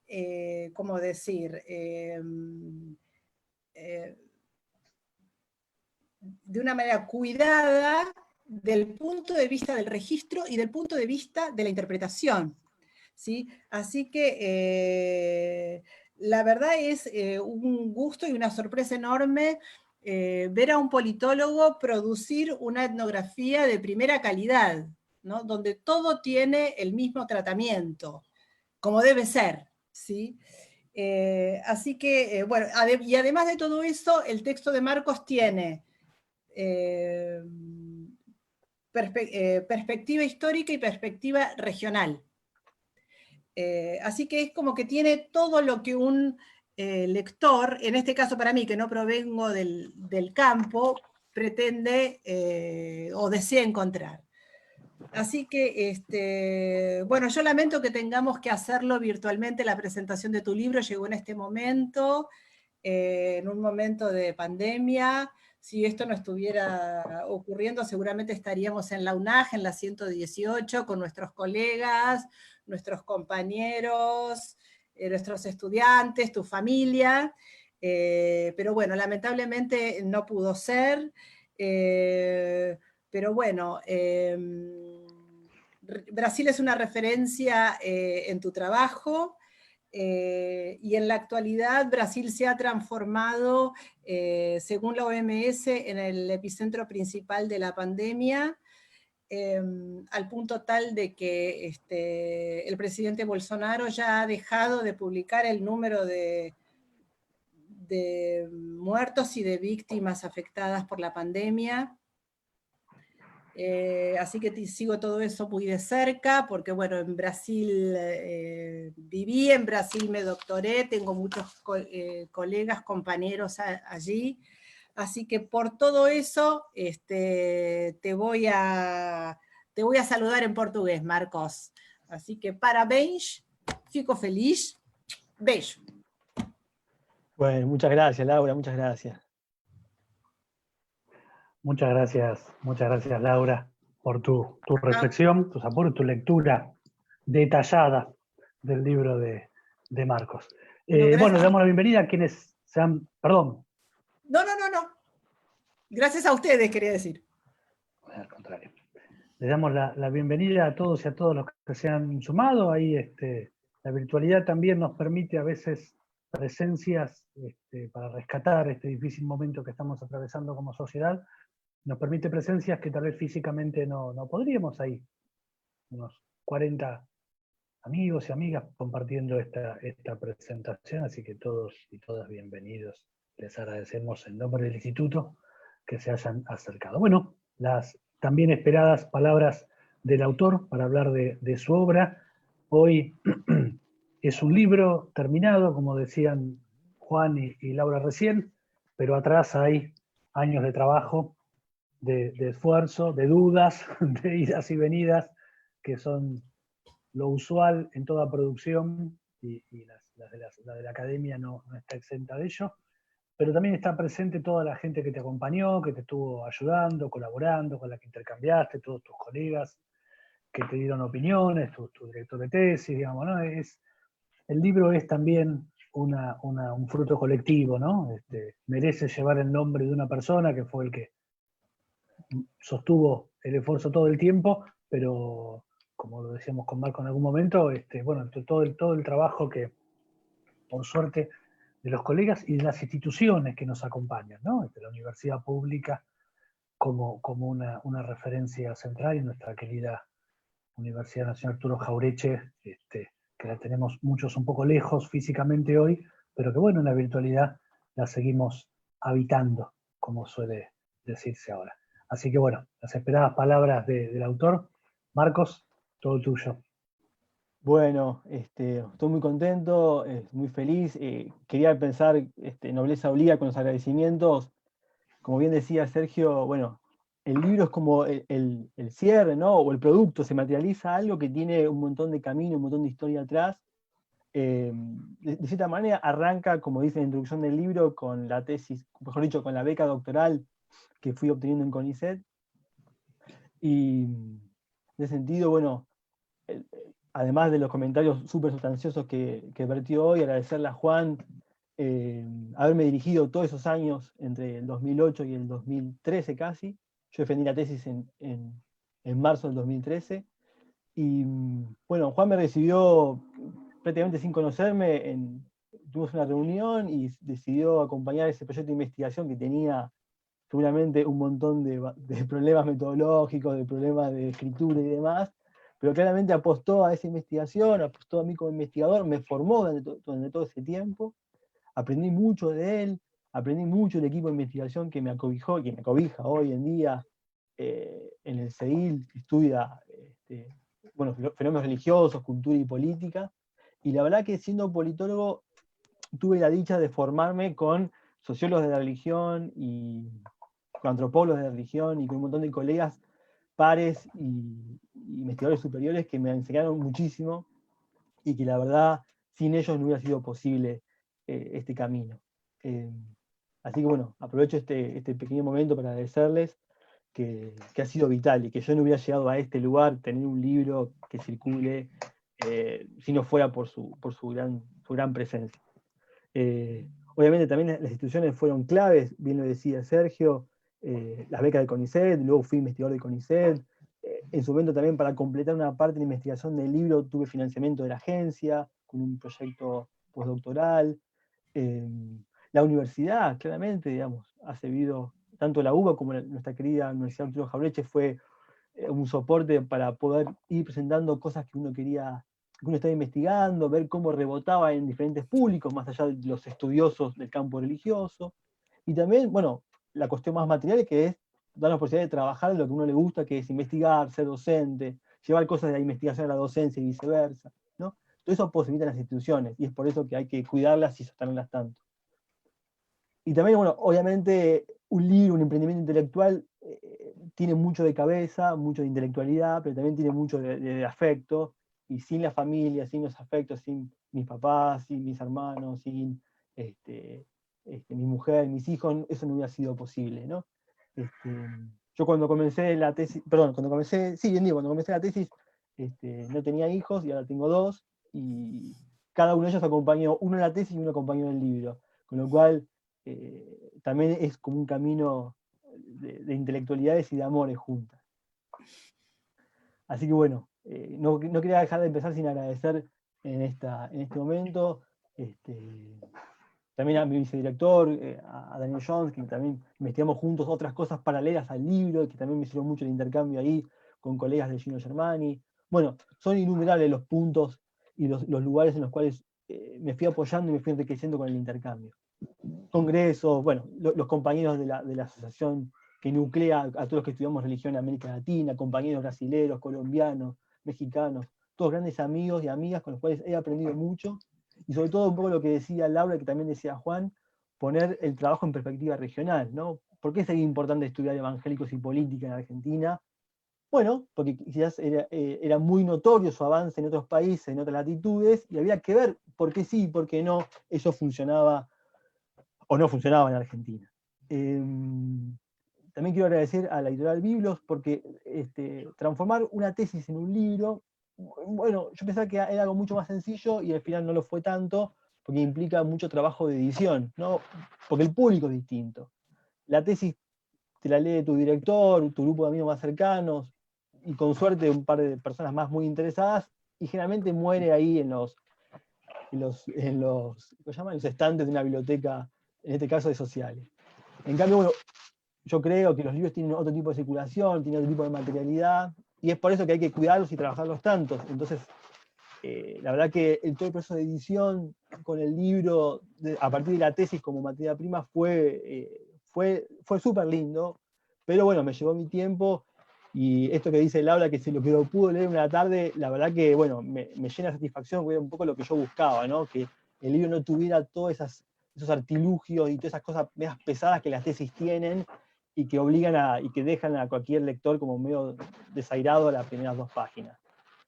¿cómo decir? De una manera cuidada del punto de vista del registro y del punto de vista de la interpretación, ¿sí? Así que la verdad es un gusto y una sorpresa enorme ver a un politólogo producir una etnografía de primera calidad, ¿no? Donde todo tiene el mismo tratamiento, como debe ser, ¿sí? Así que, bueno, y además de todo eso, el texto de Marcos tiene perspectiva histórica y perspectiva regional. Así que es como que tiene todo lo que un lector, en este caso para mí, que no provengo del campo, pretende o desea encontrar. Así que, bueno, yo lamento que tengamos que hacerlo virtualmente, la presentación de tu libro llegó en este momento, en un momento de pandemia. Si esto no estuviera ocurriendo, seguramente estaríamos en la UNAG, en la 118, con nuestros colegas, nuestros compañeros, nuestros estudiantes, tu familia, pero bueno, lamentablemente no pudo ser, pero bueno, Brasil es una referencia en tu trabajo, y en la actualidad Brasil se ha transformado, según la OMS, en el epicentro principal de la pandemia, al punto tal de que el presidente Bolsonaro ya ha dejado de publicar el número de muertos y de víctimas afectadas por la pandemia. Así que sigo todo eso muy de cerca, porque bueno, en Brasil viví, en Brasil me doctoré, tengo muchos colegas, compañeros allí, así que por todo eso te voy a saludar en portugués, Marcos. Así que parabéns, fico feliz, beijo. Bueno, muchas gracias, Laura, muchas gracias. Muchas gracias Laura, por tu reflexión, tus aportes, tu lectura detallada del libro de Marcos. Bueno, le damos la bienvenida a quienes sean, perdón. No. Gracias a ustedes, quería decir. Al contrario. Le damos la bienvenida a todos y a todos los que se han sumado. Ahí la virtualidad también nos permite a veces presencias para rescatar este difícil momento que estamos atravesando como sociedad. Nos permite presencias que tal vez físicamente no podríamos ahí. Unos 40 amigos y amigas compartiendo esta presentación, así que todos y todas bienvenidos. Les agradecemos en nombre del Instituto que se hayan acercado. Bueno, las también esperadas palabras del autor para hablar de su obra. Hoy es un libro terminado, como decían Juan y Laura recién, pero atrás hay años de trabajo, de esfuerzo, de dudas, de idas y venidas, que son lo usual en toda producción, y la de la academia no está exenta de ello, pero también está presente toda la gente que te acompañó, que te estuvo ayudando, colaborando, con la que intercambiaste, todos tus colegas que te dieron opiniones, tu director de tesis, digamos, ¿no? El libro es también un fruto colectivo, ¿no? Merece llevar el nombre de una persona que fue el que sostuvo el esfuerzo todo el tiempo, pero como lo decíamos con Marco en algún momento, bueno, todo el trabajo que, por suerte, de los colegas y de las instituciones que nos acompañan, ¿no? La universidad pública como una referencia central, y nuestra querida Universidad Nacional Arturo Jauretche, que la tenemos muchos un poco lejos físicamente hoy, pero que bueno, en la virtualidad la seguimos habitando, como suele decirse ahora. Así que bueno, las esperadas palabras del autor. Marcos, todo tuyo. Bueno, estoy muy contento, muy feliz. Quería pensar, nobleza obliga con los agradecimientos. Como bien decía Sergio, bueno, el libro es como el cierre, ¿no? O el producto, se materializa algo que tiene un montón de camino, un montón de historia atrás. De cierta manera arranca, como dice en la introducción del libro, con la tesis, mejor dicho, con la beca doctoral que fui obteniendo en CONICET. Y en ese sentido, bueno, además de los comentarios súper sustanciosos que vertió hoy, agradecerle a Juan haberme dirigido todos esos años, entre el 2008 y el 2013 casi. Yo defendí la tesis en marzo del 2013. Y bueno, Juan me recibió prácticamente sin conocerme, tuvimos una reunión y decidió acompañar ese proyecto de investigación que tenía seguramente un montón de problemas metodológicos, de problemas de escritura y demás, pero claramente apostó a esa investigación, apostó a mí como investigador, me formó durante todo ese tiempo, aprendí mucho de él, aprendí mucho del equipo de investigación que me acobijó, que me acobija hoy en día en el CEIL, que estudia bueno, fenómenos religiosos, cultura y política, y la verdad que siendo politólogo tuve la dicha de formarme con sociólogos de la religión y con antropólogos de la religión y con un montón de colegas pares y investigadores superiores que me enseñaron muchísimo y que la verdad sin ellos no hubiera sido posible este camino. Así que bueno, aprovecho este pequeño momento para agradecerles que ha sido vital y que yo no hubiera llegado a este lugar, tener un libro que circule, si no fuera por su gran presencia. Obviamente también las instituciones fueron claves, bien lo decía Sergio, las becas de CONICET, luego fui investigador de CONICET, en su momento también para completar una parte de la investigación del libro tuve financiamiento de la agencia, con un proyecto postdoctoral. La universidad, claramente, digamos, ha servido, tanto la UBA como nuestra querida Universidad Arturo Jauretche fue un soporte para poder ir presentando cosas que uno quería, que uno estaba investigando, ver cómo rebotaba en diferentes públicos, más allá de los estudiosos del campo religioso. Y también, bueno, la cuestión más material que es dar la posibilidad de trabajar en lo que a uno le gusta, que es investigar, ser docente, llevar cosas de la investigación a la docencia y viceversa, ¿no? Todo eso posibilita las instituciones, y es por eso que hay que cuidarlas y sostenerlas tanto. Y también, bueno, obviamente un libro, un emprendimiento intelectual tiene mucho de cabeza, mucho de intelectualidad, pero también tiene mucho de afecto, y sin la familia, sin los afectos, sin mis papás, sin mis hermanos, sin mi mujer, mis hijos, eso no hubiera sido posible, ¿no? Yo cuando comencé la tesis, perdón, cuando comencé la tesis, no tenía hijos y ahora tengo dos, y cada uno de ellos acompañó, uno en la tesis y uno acompañó en el libro, con lo cual también es como un camino de intelectualidades y de amores juntas. Así que bueno, no quería dejar de empezar sin agradecer en este momento también a mi vicedirector, a Daniel Jones, que también investigamos juntos otras cosas paralelas al libro, que también me hicieron mucho el intercambio ahí con colegas de Gino Germani. Bueno, son innumerables los puntos y los lugares en los cuales me fui apoyando y me fui enriqueciendo con el intercambio. Congresos, bueno, los compañeros de la asociación que nuclea a todos los que estudiamos religión en América Latina, compañeros brasileños, colombianos, mexicanos, todos grandes amigos y amigas con los cuales he aprendido mucho, y sobre todo un poco lo que decía Laura, que también decía Juan, poner el trabajo en perspectiva regional, ¿no? ¿Por qué sería importante estudiar evangélicos y política en Argentina? Bueno, porque quizás era muy notorio su avance en otros países, en otras latitudes, y había que ver por qué sí y por qué no eso funcionaba o no funcionaba en Argentina. También quiero agradecer a la editorial Biblos porque transformar una tesis en un libro, bueno, yo pensaba que era algo mucho más sencillo y al final no lo fue tanto porque implica mucho trabajo de edición, ¿no? Porque el público es distinto. La tesis te la lee tu director, tu grupo de amigos más cercanos y con suerte un par de personas más muy interesadas y generalmente muere ahí en los estantes de una biblioteca, en este caso de sociales. En cambio, bueno, yo creo que los libros tienen otro tipo de circulación, tienen otro tipo de materialidad, y es por eso que hay que cuidarlos y trabajarlos tanto. Entonces, la verdad que todo el proceso de edición con el libro, a partir de la tesis como materia prima, fue súper lindo, pero bueno, me llevó mi tiempo, y esto que dice Laura, que se lo que pudo leer una tarde, la verdad que, bueno, me llena de satisfacción, fue un poco lo que yo buscaba, ¿no? Que el libro no tuviera todos esos artilugios y todas esas cosas medias pesadas que las tesis tienen, y que obligan y que dejan a cualquier lector como medio desairado a las primeras 2 páginas.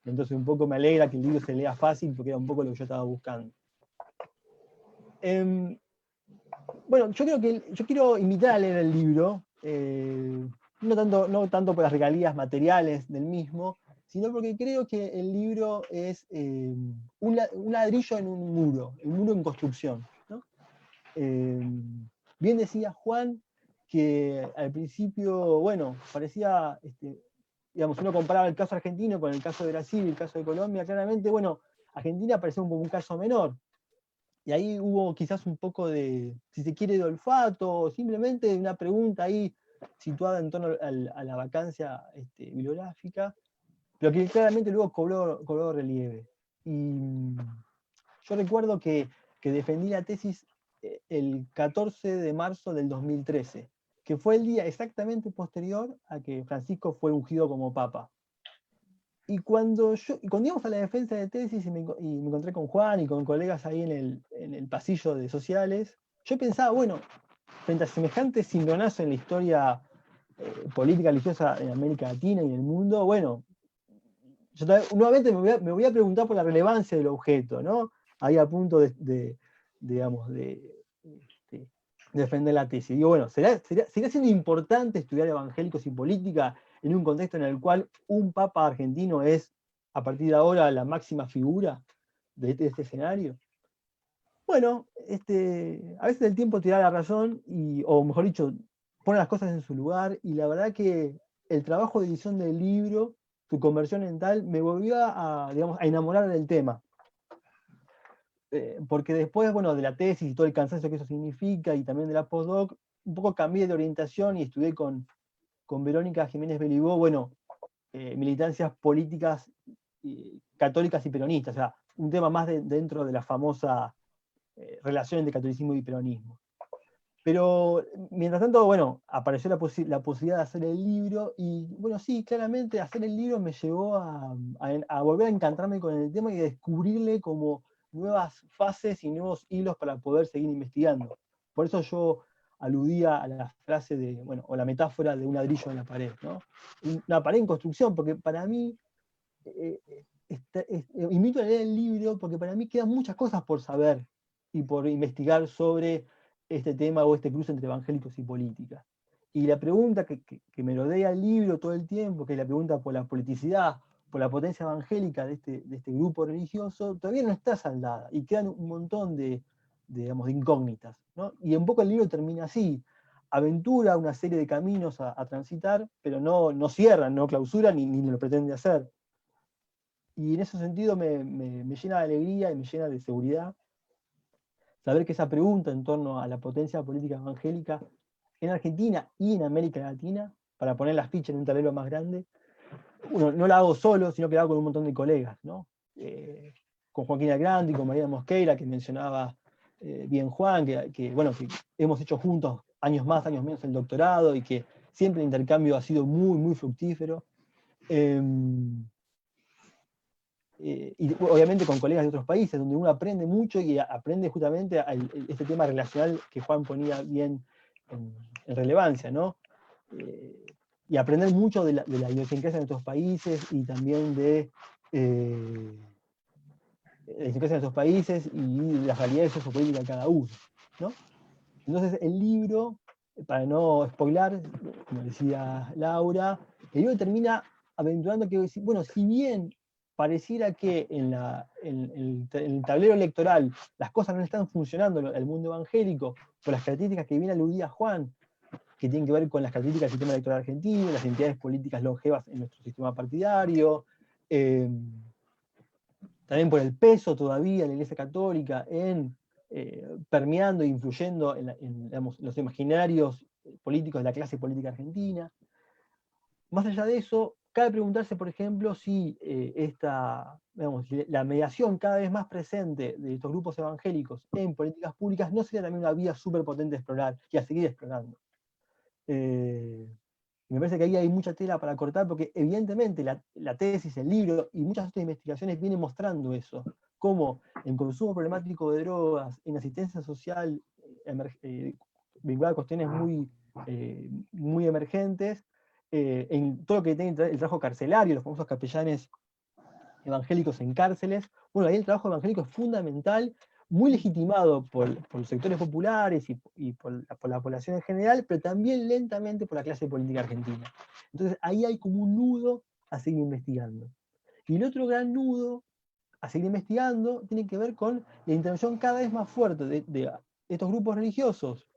Entonces un poco me alegra que el libro se lea fácil, porque era un poco lo que yo estaba buscando. Bueno, yo quiero invitar a leer el libro, no tanto por las regalías materiales del mismo, sino porque creo que el libro es un ladrillo en un muro en construcción, ¿no? Bien decía Juan que al principio, bueno, parecía, digamos, uno comparaba el caso argentino con el caso de Brasil y el caso de Colombia, claramente, bueno, Argentina parecía como un caso menor. Y ahí hubo quizás un poco de, si se quiere, de olfato, o simplemente una pregunta ahí situada en torno a la vacancia bibliográfica, pero que claramente luego cobró relieve. Y yo recuerdo que defendí la tesis el 14 de marzo del 2013, que fue el día exactamente posterior a que Francisco fue ungido como papa. Y cuando íbamos a la defensa de tesis y me encontré con Juan y con colegas ahí en el pasillo de sociales, yo pensaba, bueno, frente a semejante cimbronazo en la historia política religiosa en América Latina y en el mundo, bueno, yo nuevamente me voy a preguntar por la relevancia del objeto, ¿no? Ahí a punto digamos, de defender la tesis. Digo, bueno, ¿será siendo importante estudiar evangélicos y política en un contexto en el cual un papa argentino es, a partir de ahora, la máxima figura de este escenario? Bueno, a veces el tiempo te da la razón, o mejor dicho, pone las cosas en su lugar, y la verdad que el trabajo de edición del libro, su conversión en tal, me volvió digamos, a enamorar del tema. Porque después, bueno, de la tesis y todo el cansancio que eso significa, y también de la postdoc, un poco cambié de orientación y estudié con Verónica Jiménez Belibó, bueno, militancias políticas católicas y peronistas, o sea, un tema más dentro de la famosa relación entre catolicismo y peronismo. Pero mientras tanto, bueno, apareció la posibilidad de hacer el libro, y bueno, sí, claramente hacer el libro me llevó a volver a encantarme con el tema y a descubrirle como nuevas fases y nuevos hilos para poder seguir investigando. Por eso yo aludía a la frase de, bueno, o la metáfora de un ladrillo en la pared, ¿no? Una pared en construcción, porque para mí, invito a leer el libro porque para mí quedan muchas cosas por saber y por investigar sobre este tema o este cruce entre evangélicos y política. Y la pregunta que me rodea el libro todo el tiempo, que es la pregunta por la politicidad, por la potencia evangélica de este grupo religioso, todavía no está saldada y quedan un montón digamos, de incógnitas, ¿no? Y un poco el libro termina así: aventura una serie de caminos a transitar, pero no cierra, no clausura ni lo pretende hacer. Y en ese sentido me llena de alegría y me llena de seguridad saber que esa pregunta en torno a la potencia política evangélica en Argentina y en América Latina, para poner las fichas en un tablero más grande, no la hago solo, sino que la hago con un montón de colegas, ¿no? Con Joaquín Agrandi, con María Mosqueira, que mencionaba bien Juan, que hemos hecho juntos años más, años menos el doctorado, y que siempre el intercambio ha sido muy, muy fructífero. Y obviamente con colegas de otros países, donde uno aprende mucho y aprende justamente este tema relacional que Juan ponía bien en relevancia, ¿no? Y aprender mucho de la idiosincrasia de otros países y también de la idiosincrasia de otros países y de las realidades sociopolíticas de cada uno, ¿no? Entonces el libro, para no spoilar, como decía Laura, el libro termina aventurando que, bueno, si bien pareciera que en el tablero electoral las cosas no están funcionando en el mundo evangélico, por las características que bien aludía Juan, que tienen que ver con las características del sistema electoral argentino, las entidades políticas longevas en nuestro sistema partidario, también por el peso todavía de la Iglesia Católica permeando e influyendo en los imaginarios políticos de la clase política argentina. Más allá de eso, cabe preguntarse, por ejemplo, si la mediación cada vez más presente de estos grupos evangélicos en políticas públicas no sería también una vía súper potente de explorar y a seguir explorando. Me parece que ahí hay mucha tela para cortar, porque evidentemente la tesis, el libro y muchas otras investigaciones vienen mostrando eso, cómo en consumo problemático de drogas, en asistencia social vinculada a cuestiones muy emergentes, en todo lo que tiene el trabajo carcelario, los famosos capellanes evangélicos en cárceles. Bueno, ahí el trabajo evangélico es fundamental, muy legitimado por los sectores populares y por la población en general, pero también lentamente por la clase política argentina. Entonces ahí hay como un nudo a seguir investigando. Y el otro gran nudo a seguir investigando tiene que ver con la intervención cada vez más fuerte de estos grupos religiosos,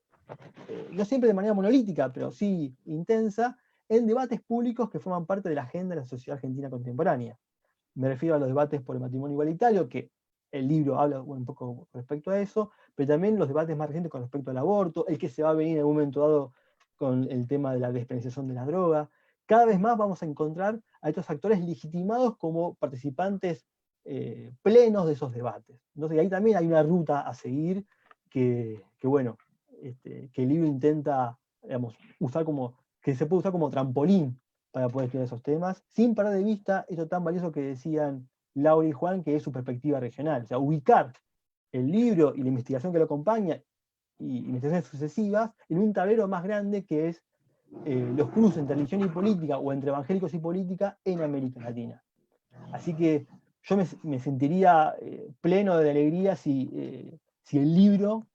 no siempre de manera monolítica, pero sí intensa, en debates públicos que forman parte de la agenda de la sociedad argentina contemporánea. Me refiero a los debates por el matrimonio igualitario, que el libro habla un poco respecto a eso, pero también los debates más recientes con respecto al aborto, el que se va a venir en algún momento dado con el tema de la despenalización de la droga. Cada vez más vamos a encontrar a estos actores legitimados como participantes plenos de esos debates. Entonces ahí también hay una ruta a seguir que bueno, que el libro intenta, digamos, que se puede usar como trampolín para poder estudiar esos temas, sin perder de vista eso tan valioso que decían Laura y Juan, que es su perspectiva regional. O sea, ubicar el libro y la investigación que lo acompaña, y investigaciones sucesivas, en un tablero más grande que es los cruces entre religión y política, o entre evangélicos y política, en América Latina. Así que yo me sentiría pleno de alegría si el libro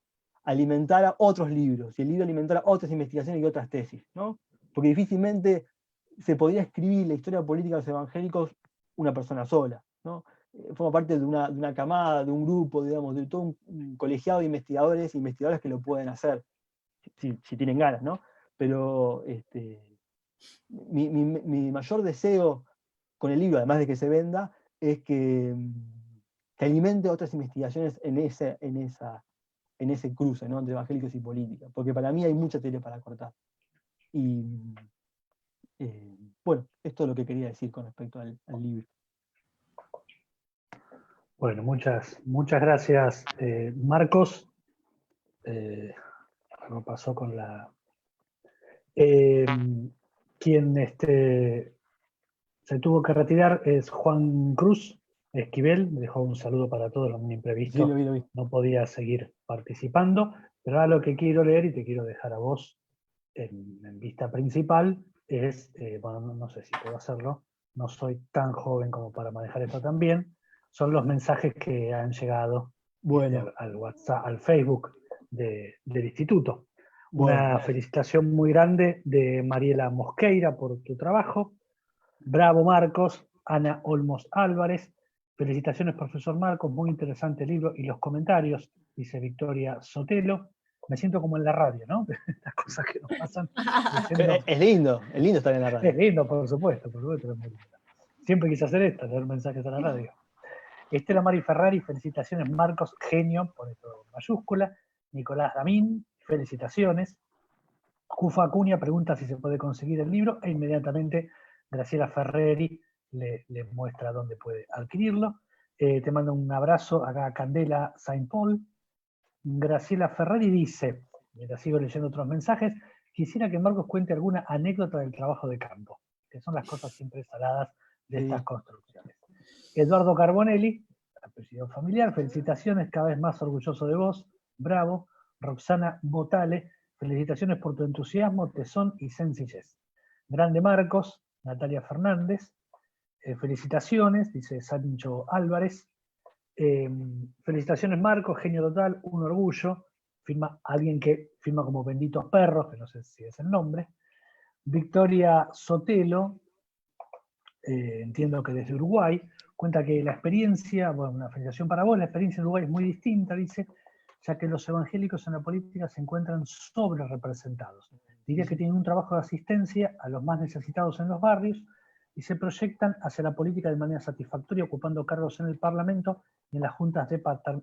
alimentara otros libros, si el libro alimentara otras investigaciones y otras tesis, ¿no? Porque difícilmente se podría escribir la historia política de los evangélicos una persona sola, ¿no? Forma parte de una camada, de un grupo, digamos, de todo un colegiado de investigadores e investigadoras que lo pueden hacer, si tienen ganas, ¿no? Pero mi mayor deseo con el libro, además de que se venda, es que alimente otras investigaciones en ese cruce, ¿no?, entre evangélicos y política, porque para mí hay mucha tela para cortar. Y bueno, esto es lo que quería decir con respecto al libro. Bueno, muchas gracias, Marcos. Algo pasó con la... quien se tuvo que retirar es Juan Cruz Esquivel, dejó un saludo para todos, un imprevisto, Sí, lo vi. No podía seguir participando, pero ahora lo que quiero leer y te quiero dejar a vos en vista principal es, bueno, no sé si puedo hacerlo, no soy tan joven como para manejar esto tan bien, son los mensajes que han llegado al WhatsApp, al Facebook del instituto. Una felicitación muy grande de Mariela Mosqueira por tu trabajo. Bravo, Marcos. Ana Olmos Álvarez. Felicitaciones, profesor Marcos. Muy interesante el libro y los comentarios, dice Victoria Sotelo. Me siento como en la radio, ¿no? Las cosas que nos pasan. Es lindo estar en la radio. Es lindo, por supuesto, es muy lindo. Siempre quise hacer esto, leer mensajes a la radio. Estela Mari Ferrari, felicitaciones, Marcos, genio, pone todo en mayúscula. Nicolás Damín, felicitaciones. Jufa Acuña pregunta si se puede conseguir el libro e inmediatamente Graciela Ferreri le muestra dónde puede adquirirlo. Te mando un abrazo acá a Candela Saint Paul. Graciela Ferreri dice, mientras sigo leyendo otros mensajes, quisiera que Marcos cuente alguna anécdota del trabajo de campo, que son las cosas siempre saladas de estas construcciones. Eduardo Carbonelli, presidión familiar, felicitaciones, cada vez más orgulloso de vos, bravo. Roxana Botale, felicitaciones por tu entusiasmo, tesón y sencillez. Grande Marcos, Natalia Fernández, felicitaciones, dice Sancho Álvarez. Felicitaciones Marcos, genio total, un orgullo. Firma alguien que firma como Benditos Perros, que no sé si es el nombre. Victoria Sotelo, entiendo que desde Uruguay, cuenta que la experiencia, bueno, una felicitación para vos, la experiencia en Uruguay es muy distinta, dice, ya que los evangélicos en la política se encuentran sobre representados. Diría que tienen un trabajo de asistencia a los más necesitados en los barrios y se proyectan hacia la política de manera satisfactoria, ocupando cargos en el Parlamento y en las juntas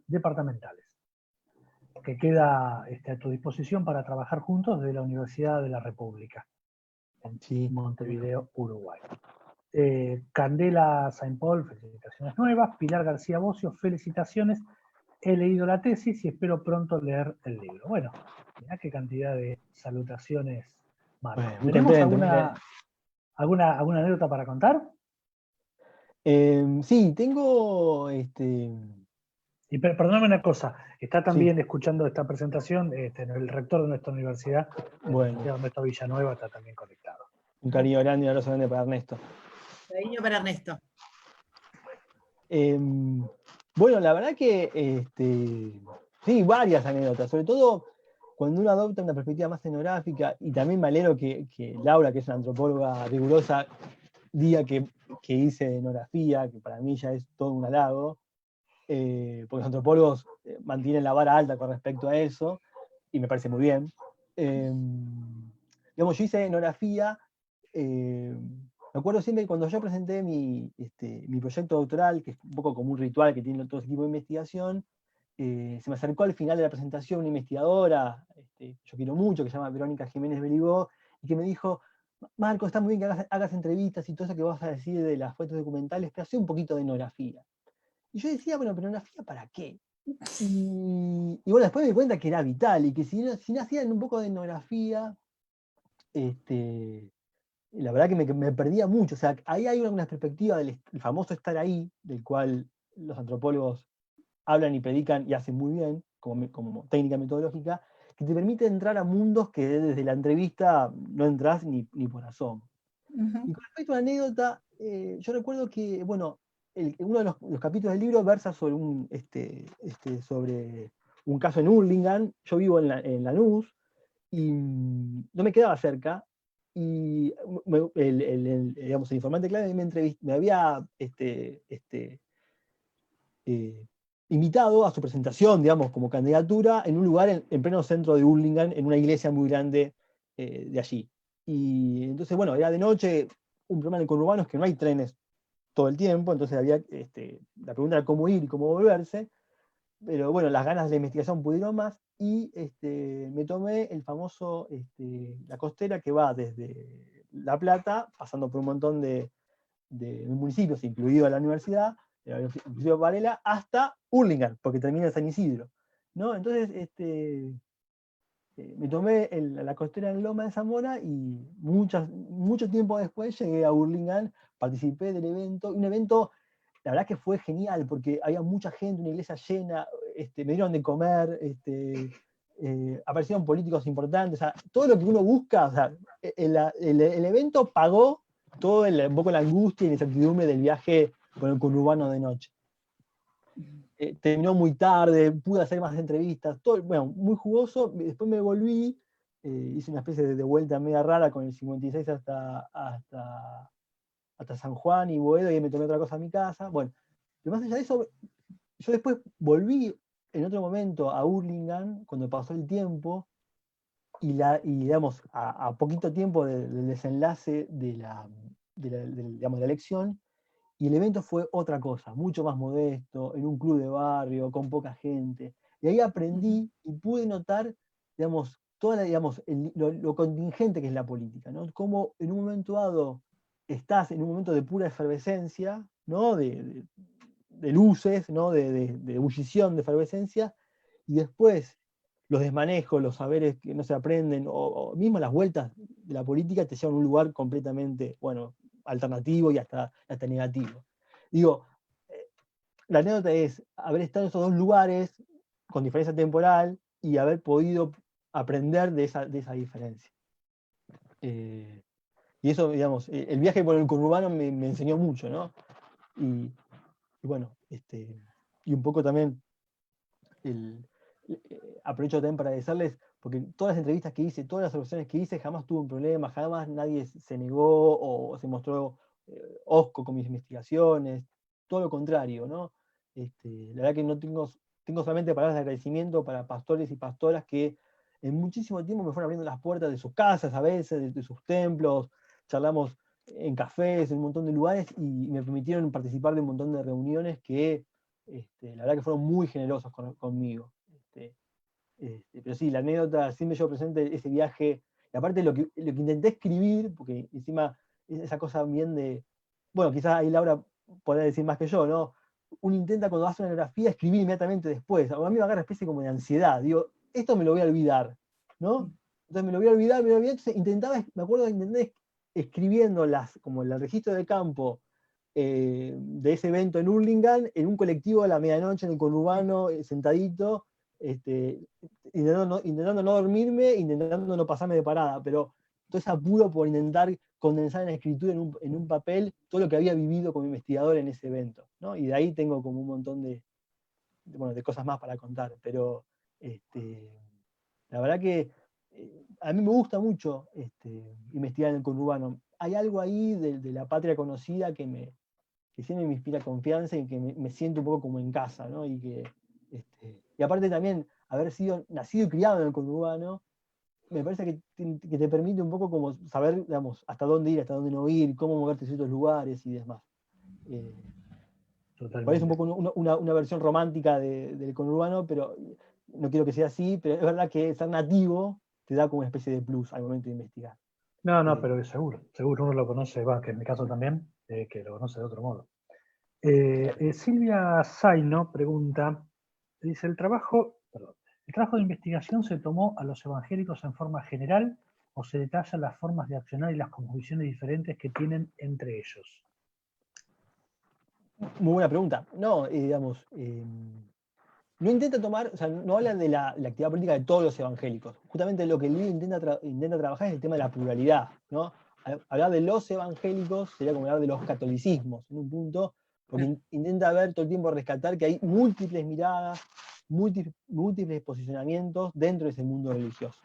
departamentales. Que queda a tu disposición para trabajar juntos desde la Universidad de la República, en Montevideo, Uruguay. Candela Saint Paul, felicitaciones nuevas. Pilar García Bocio, felicitaciones. He leído la tesis y espero pronto leer el libro. Bueno, mirá qué cantidad de salutaciones, Marcos. Bueno, ¿Tenemos contento, alguna anécdota para contar? Sí, tengo... Y perdóname una cosa, está también escuchando esta presentación el rector de nuestra universidad, Ernesto Villanueva, está también conectado. Un cariño grande y un abrazo grande para Ernesto. Cariño para Ernesto. Bueno, la verdad que sí, varias anécdotas, sobre todo cuando uno adopta una perspectiva más etnográfica, y también me alegro que Laura, que es una antropóloga rigurosa, día que hice etnografía, que para mí ya es todo un halago, porque los antropólogos mantienen la vara alta con respecto a eso, y me parece muy bien. Digamos, yo hice etnografía, me acuerdo siempre que cuando yo presenté mi proyecto doctoral, que es un poco como un ritual que tiene todo ese tipo de investigación, se me acercó al final de la presentación una investigadora, yo quiero mucho, que se llama Verónica Jiménez Beligó, y que me dijo: Marco, está muy bien que hagas entrevistas y todo eso que vas a decir de las fuentes documentales, pero hace un poquito de etnografía. Y yo decía, bueno, pero etnografía ¿para qué? Y bueno, después me di cuenta que era vital, y que si no hacían un poco de etnografía, la verdad que me perdía mucho. O sea, ahí hay una perspectiva del famoso estar ahí, del cual los antropólogos hablan y predican y hacen muy bien, como técnica metodológica, que te permite entrar a mundos que desde la entrevista no entras ni por asomo. Y con respecto a la anécdota, yo recuerdo que, bueno, uno de los capítulos del libro versa sobre sobre un caso en Hurlingham. Yo vivo en Lanús y no me quedaba cerca. Y digamos, el informante clave me había invitado a su presentación, digamos, como candidatura en un lugar en pleno centro de Hurlingham, en una iglesia muy grande de allí. Y entonces, bueno, era de noche. Un problema en el conurbano es que no hay trenes todo el tiempo, entonces la pregunta era cómo ir y cómo volverse, pero bueno, las ganas de la investigación pudieron más, y me tomé el famoso, la costera que va desde La Plata, pasando por un montón de municipios, incluido la universidad, incluido Varela, hasta Hurlingham, porque termina en San Isidro, ¿no? Entonces, me tomé la costera en Loma de Zamora, y mucho tiempo después llegué a Hurlingham, participé del evento, un evento, la verdad que fue genial, porque había mucha gente, una iglesia llena, me dieron de comer, aparecieron políticos importantes, o sea, todo lo que uno busca. O sea, el evento pagó todo un poco la angustia y la incertidumbre del viaje por el conurbano de noche. Terminó muy tarde, pude hacer más entrevistas, todo, bueno, muy jugoso. Después me volví, hice una especie de vuelta media rara con el 56 hasta San Juan y Boedo, y ahí me tomé otra cosa a mi casa. Bueno, pero más allá de eso, yo después volví en otro momento a Hurlingham, cuando pasó el tiempo, y digamos, a poquito tiempo del desenlace digamos, de la elección, y el evento fue otra cosa, mucho más modesto, en un club de barrio, con poca gente. Y ahí aprendí y pude notar, digamos, digamos, lo contingente que es la política, ¿no? Cómo en un momento dado estás en un momento de pura efervescencia, ¿no? De luces, ¿no? De ebullición, de efervescencia, y después los desmanejos, los saberes que no se aprenden, o mismo las vueltas de la política te llevan a un lugar completamente, bueno, alternativo y hasta negativo. Digo, la anécdota es haber estado en esos dos lugares con diferencia temporal y haber podido aprender de esa diferencia. Y eso, digamos, el viaje por el conurbano me enseñó mucho, ¿no? Y bueno, y un poco también aprovecho también para agradecerles, porque todas las entrevistas que hice, todas las observaciones que hice, jamás tuve un problema, jamás nadie se negó o se mostró hosco con mis investigaciones, todo lo contrario, ¿no? La verdad que no tengo solamente palabras de agradecimiento para pastores y pastoras que en muchísimo tiempo me fueron abriendo las puertas de sus casas, a veces, de sus templos. Charlamos en cafés, en un montón de lugares, y me permitieron participar de un montón de reuniones que la verdad que fueron muy generosos conmigo. Pero sí, la anécdota, siempre yo presente ese viaje, y aparte lo que intenté escribir, porque encima esa cosa bien de, bueno, quizás ahí Laura podrá decir más que yo, ¿no? Uno intenta, cuando hace una biografía, escribir inmediatamente después. A mí me agarra una especie como de ansiedad, digo, esto me lo voy a olvidar, ¿no? Entonces me lo voy a olvidar, entonces me acuerdo que intenté escribiendo como el registro de campo de ese evento en Hurlingham, en un colectivo a la medianoche en el conurbano, sentadito, intentando no dormirme, intentando no pasarme de parada, pero todo ese apuro por intentar condensar en la escritura, en un papel, todo lo que había vivido como investigador en ese evento, ¿no? Y de ahí tengo como un montón de cosas más para contar, pero la verdad que a mí me gusta mucho investigar en el conurbano. hay algo ahí de la patria conocida que siempre me inspira confianza y que me siento un poco como en casa, ¿no? Y aparte también, haber sido nacido y criado en el conurbano, me parece que te permite un poco como saber, digamos, hasta dónde ir, hasta dónde no ir, cómo moverte en ciertos lugares y demás. Parece un poco una versión romántica del conurbano, pero no quiero que sea así, pero es verdad que ser nativo te da como una especie de plus al momento de investigar. No, pero seguro uno lo conoce, que en mi caso también, que lo conoce de otro modo. Silvia Zaino pregunta, dice, ¿el trabajo de investigación se tomó a los evangélicos en forma general o se detallan las formas de accionar y las cosmovisiones diferentes que tienen entre ellos? Muy buena pregunta. No, digamos, no intenta tomar, o sea, no habla de la actividad política de todos los evangélicos. Justamente lo que el libro intenta trabajar es el tema de la pluralidad, ¿no? Hablar de los evangélicos sería como hablar de los catolicismos, en un punto, porque intenta ver todo el tiempo, rescatar que hay múltiples miradas, múltiples posicionamientos dentro de ese mundo religioso.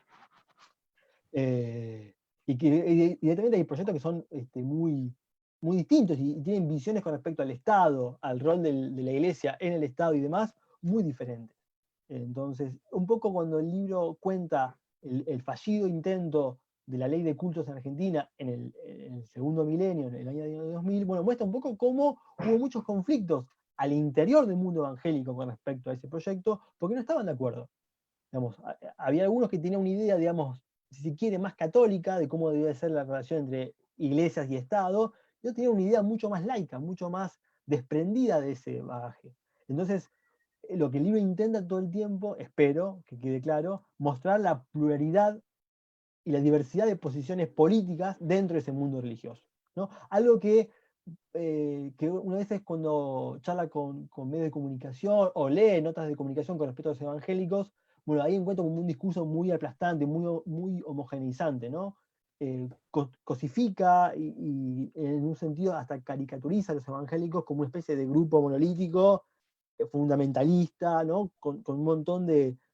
Y que evidentemente hay proyectos que son muy distintos y tienen visiones con respecto al Estado, al rol de la Iglesia en el Estado y demás, muy diferentes. Entonces, un poco cuando el libro cuenta el fallido intento de la ley de cultos en Argentina en el segundo milenio, en el año 2000, bueno, muestra un poco cómo hubo muchos conflictos al interior del mundo evangélico con respecto a ese proyecto, porque no estaban de acuerdo. Digamos, había algunos que tenían una idea, digamos, si se quiere, más católica de cómo debía ser la relación entre iglesias y Estado, y otros tenían una idea mucho más laica, mucho más desprendida de ese bagaje. Entonces, lo que el libro intenta todo el tiempo, espero que quede claro, mostrar la pluralidad y la diversidad de posiciones políticas dentro de ese mundo religioso, ¿no? Algo que una vez cuando charla con medios de comunicación o lee notas de comunicación con respecto a los evangélicos, bueno, ahí encuentro como un discurso muy aplastante, muy homogeneizante, ¿no? Cosifica y en un sentido hasta caricaturiza a los evangélicos como una especie de grupo monolítico, fundamentalista, ¿no? Con un montón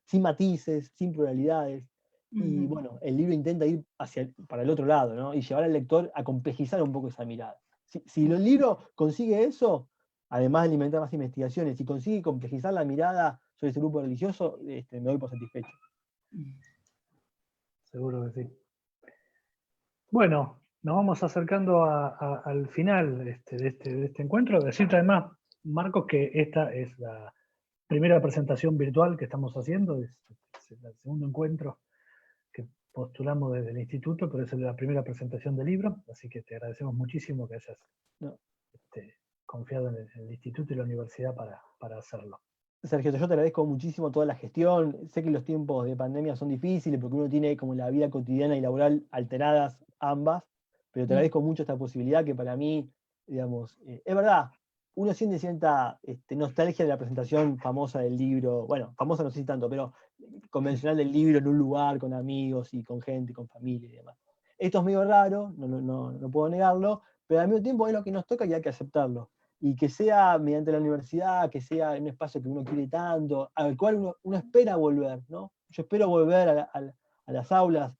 sin matices, sin pluralidades. Y bueno, el libro intenta ir para el otro lado, ¿no? Y llevar al lector a complejizar un poco esa mirada. Si el libro consigue eso, además de alimentar más investigaciones, si consigue complejizar la mirada sobre ese grupo religioso, me doy por satisfecho. Seguro que sí. Bueno, nos vamos acercando al final de este encuentro. Decirte además, Marcos, que esta es la primera presentación virtual que estamos haciendo, es el segundo encuentro que postulamos desde el instituto, pero es la primera presentación del libro, así que te agradecemos muchísimo que hayas confiado en el instituto y la universidad para hacerlo. Sergio, yo te agradezco muchísimo toda la gestión. Sé que los tiempos de pandemia son difíciles porque uno tiene como la vida cotidiana y laboral alteradas ambas, pero te agradezco mucho esta posibilidad que para mí, digamos, es verdad, uno siente cierta nostalgia de la presentación famosa del libro, bueno, famosa no sé si tanto, pero convencional del libro en un lugar con amigos y con gente, con familia y demás. Esto es medio raro, no puedo negarlo, pero al mismo tiempo es lo que nos toca y hay que aceptarlo. Y que sea mediante la universidad, que sea en un espacio que uno quiere tanto, al cual uno espera volver, ¿no? Yo espero volver a las aulas.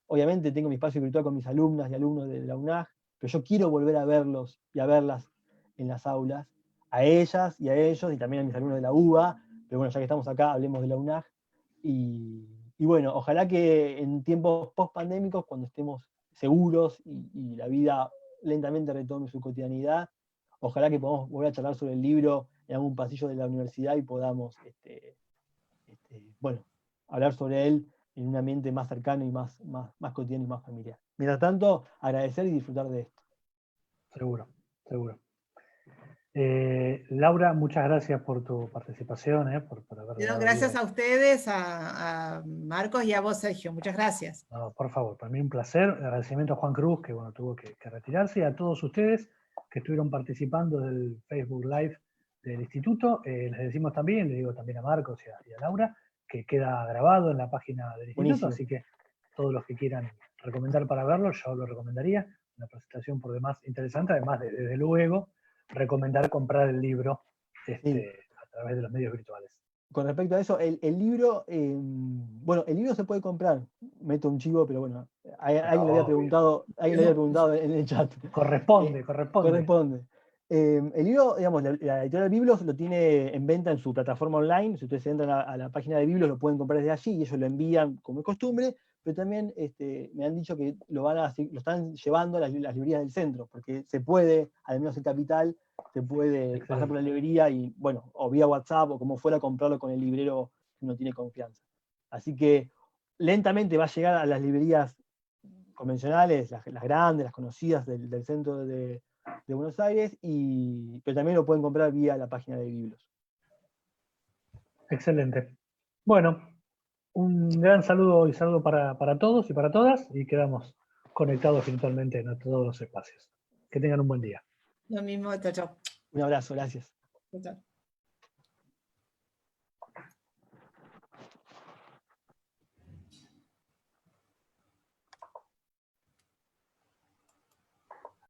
Obviamente tengo mi espacio virtual con mis alumnas y alumnos de la UNAG, pero yo quiero volver a verlos y a verlas en las aulas, a ellas y a ellos, y también a mis alumnos de la UBA, pero bueno, ya que estamos acá, hablemos de la UNAG. Y bueno, ojalá que en tiempos post-pandémicos, cuando estemos seguros y la vida lentamente retome su cotidianidad, ojalá que podamos volver a charlar sobre el libro en algún pasillo de la universidad y podamos, bueno, hablar sobre él en un ambiente más cercano y más cotidiano y más familiar. Mientras tanto, agradecer y disfrutar de esto. Seguro. Laura, muchas gracias por tu participación, por haber dado Gracias vida. a ustedes, a Marcos y a vos, Sergio. Muchas gracias. No, por favor, para mí un placer. Agradecimiento a Juan Cruz, que bueno, tuvo que retirarse, y a todos ustedes que estuvieron participando del Facebook Live del instituto. Les decimos también, les digo también a Marcos y a Laura, que queda grabado en la página del instituto, Buenísimo. Así que todos los que quieran recomendar para verlo, yo lo recomendaría. Una presentación por demás interesante, además de, desde luego, recomendar comprar el libro a través de los medios virtuales. Con respecto a eso, el libro, bueno, el libro se puede comprar, meto un chivo, pero bueno, Alguien le había preguntado en el chat. Corresponde. Corresponde. El libro, digamos, la editorial Biblos lo tiene en venta en su plataforma online. Si ustedes entran a la página de Biblos, lo pueden comprar desde allí y ellos lo envían como es costumbre, pero también me han dicho que lo están llevando a las librerías del centro, porque se puede, al menos en Capital, se puede pasar por la librería y, bueno, o vía WhatsApp o como fuera, comprarlo con el librero que uno tiene confianza. Así que lentamente va a llegar a las librerías convencionales, las grandes, las conocidas del centro de Buenos Aires, pero también lo pueden comprar vía la página de Biblos. Excelente. Bueno, un gran saludo para todos y para todas, y quedamos conectados virtualmente en todos los espacios. Que tengan un buen día. Lo mismo, chao, chao. Un abrazo, gracias. Chao, chao.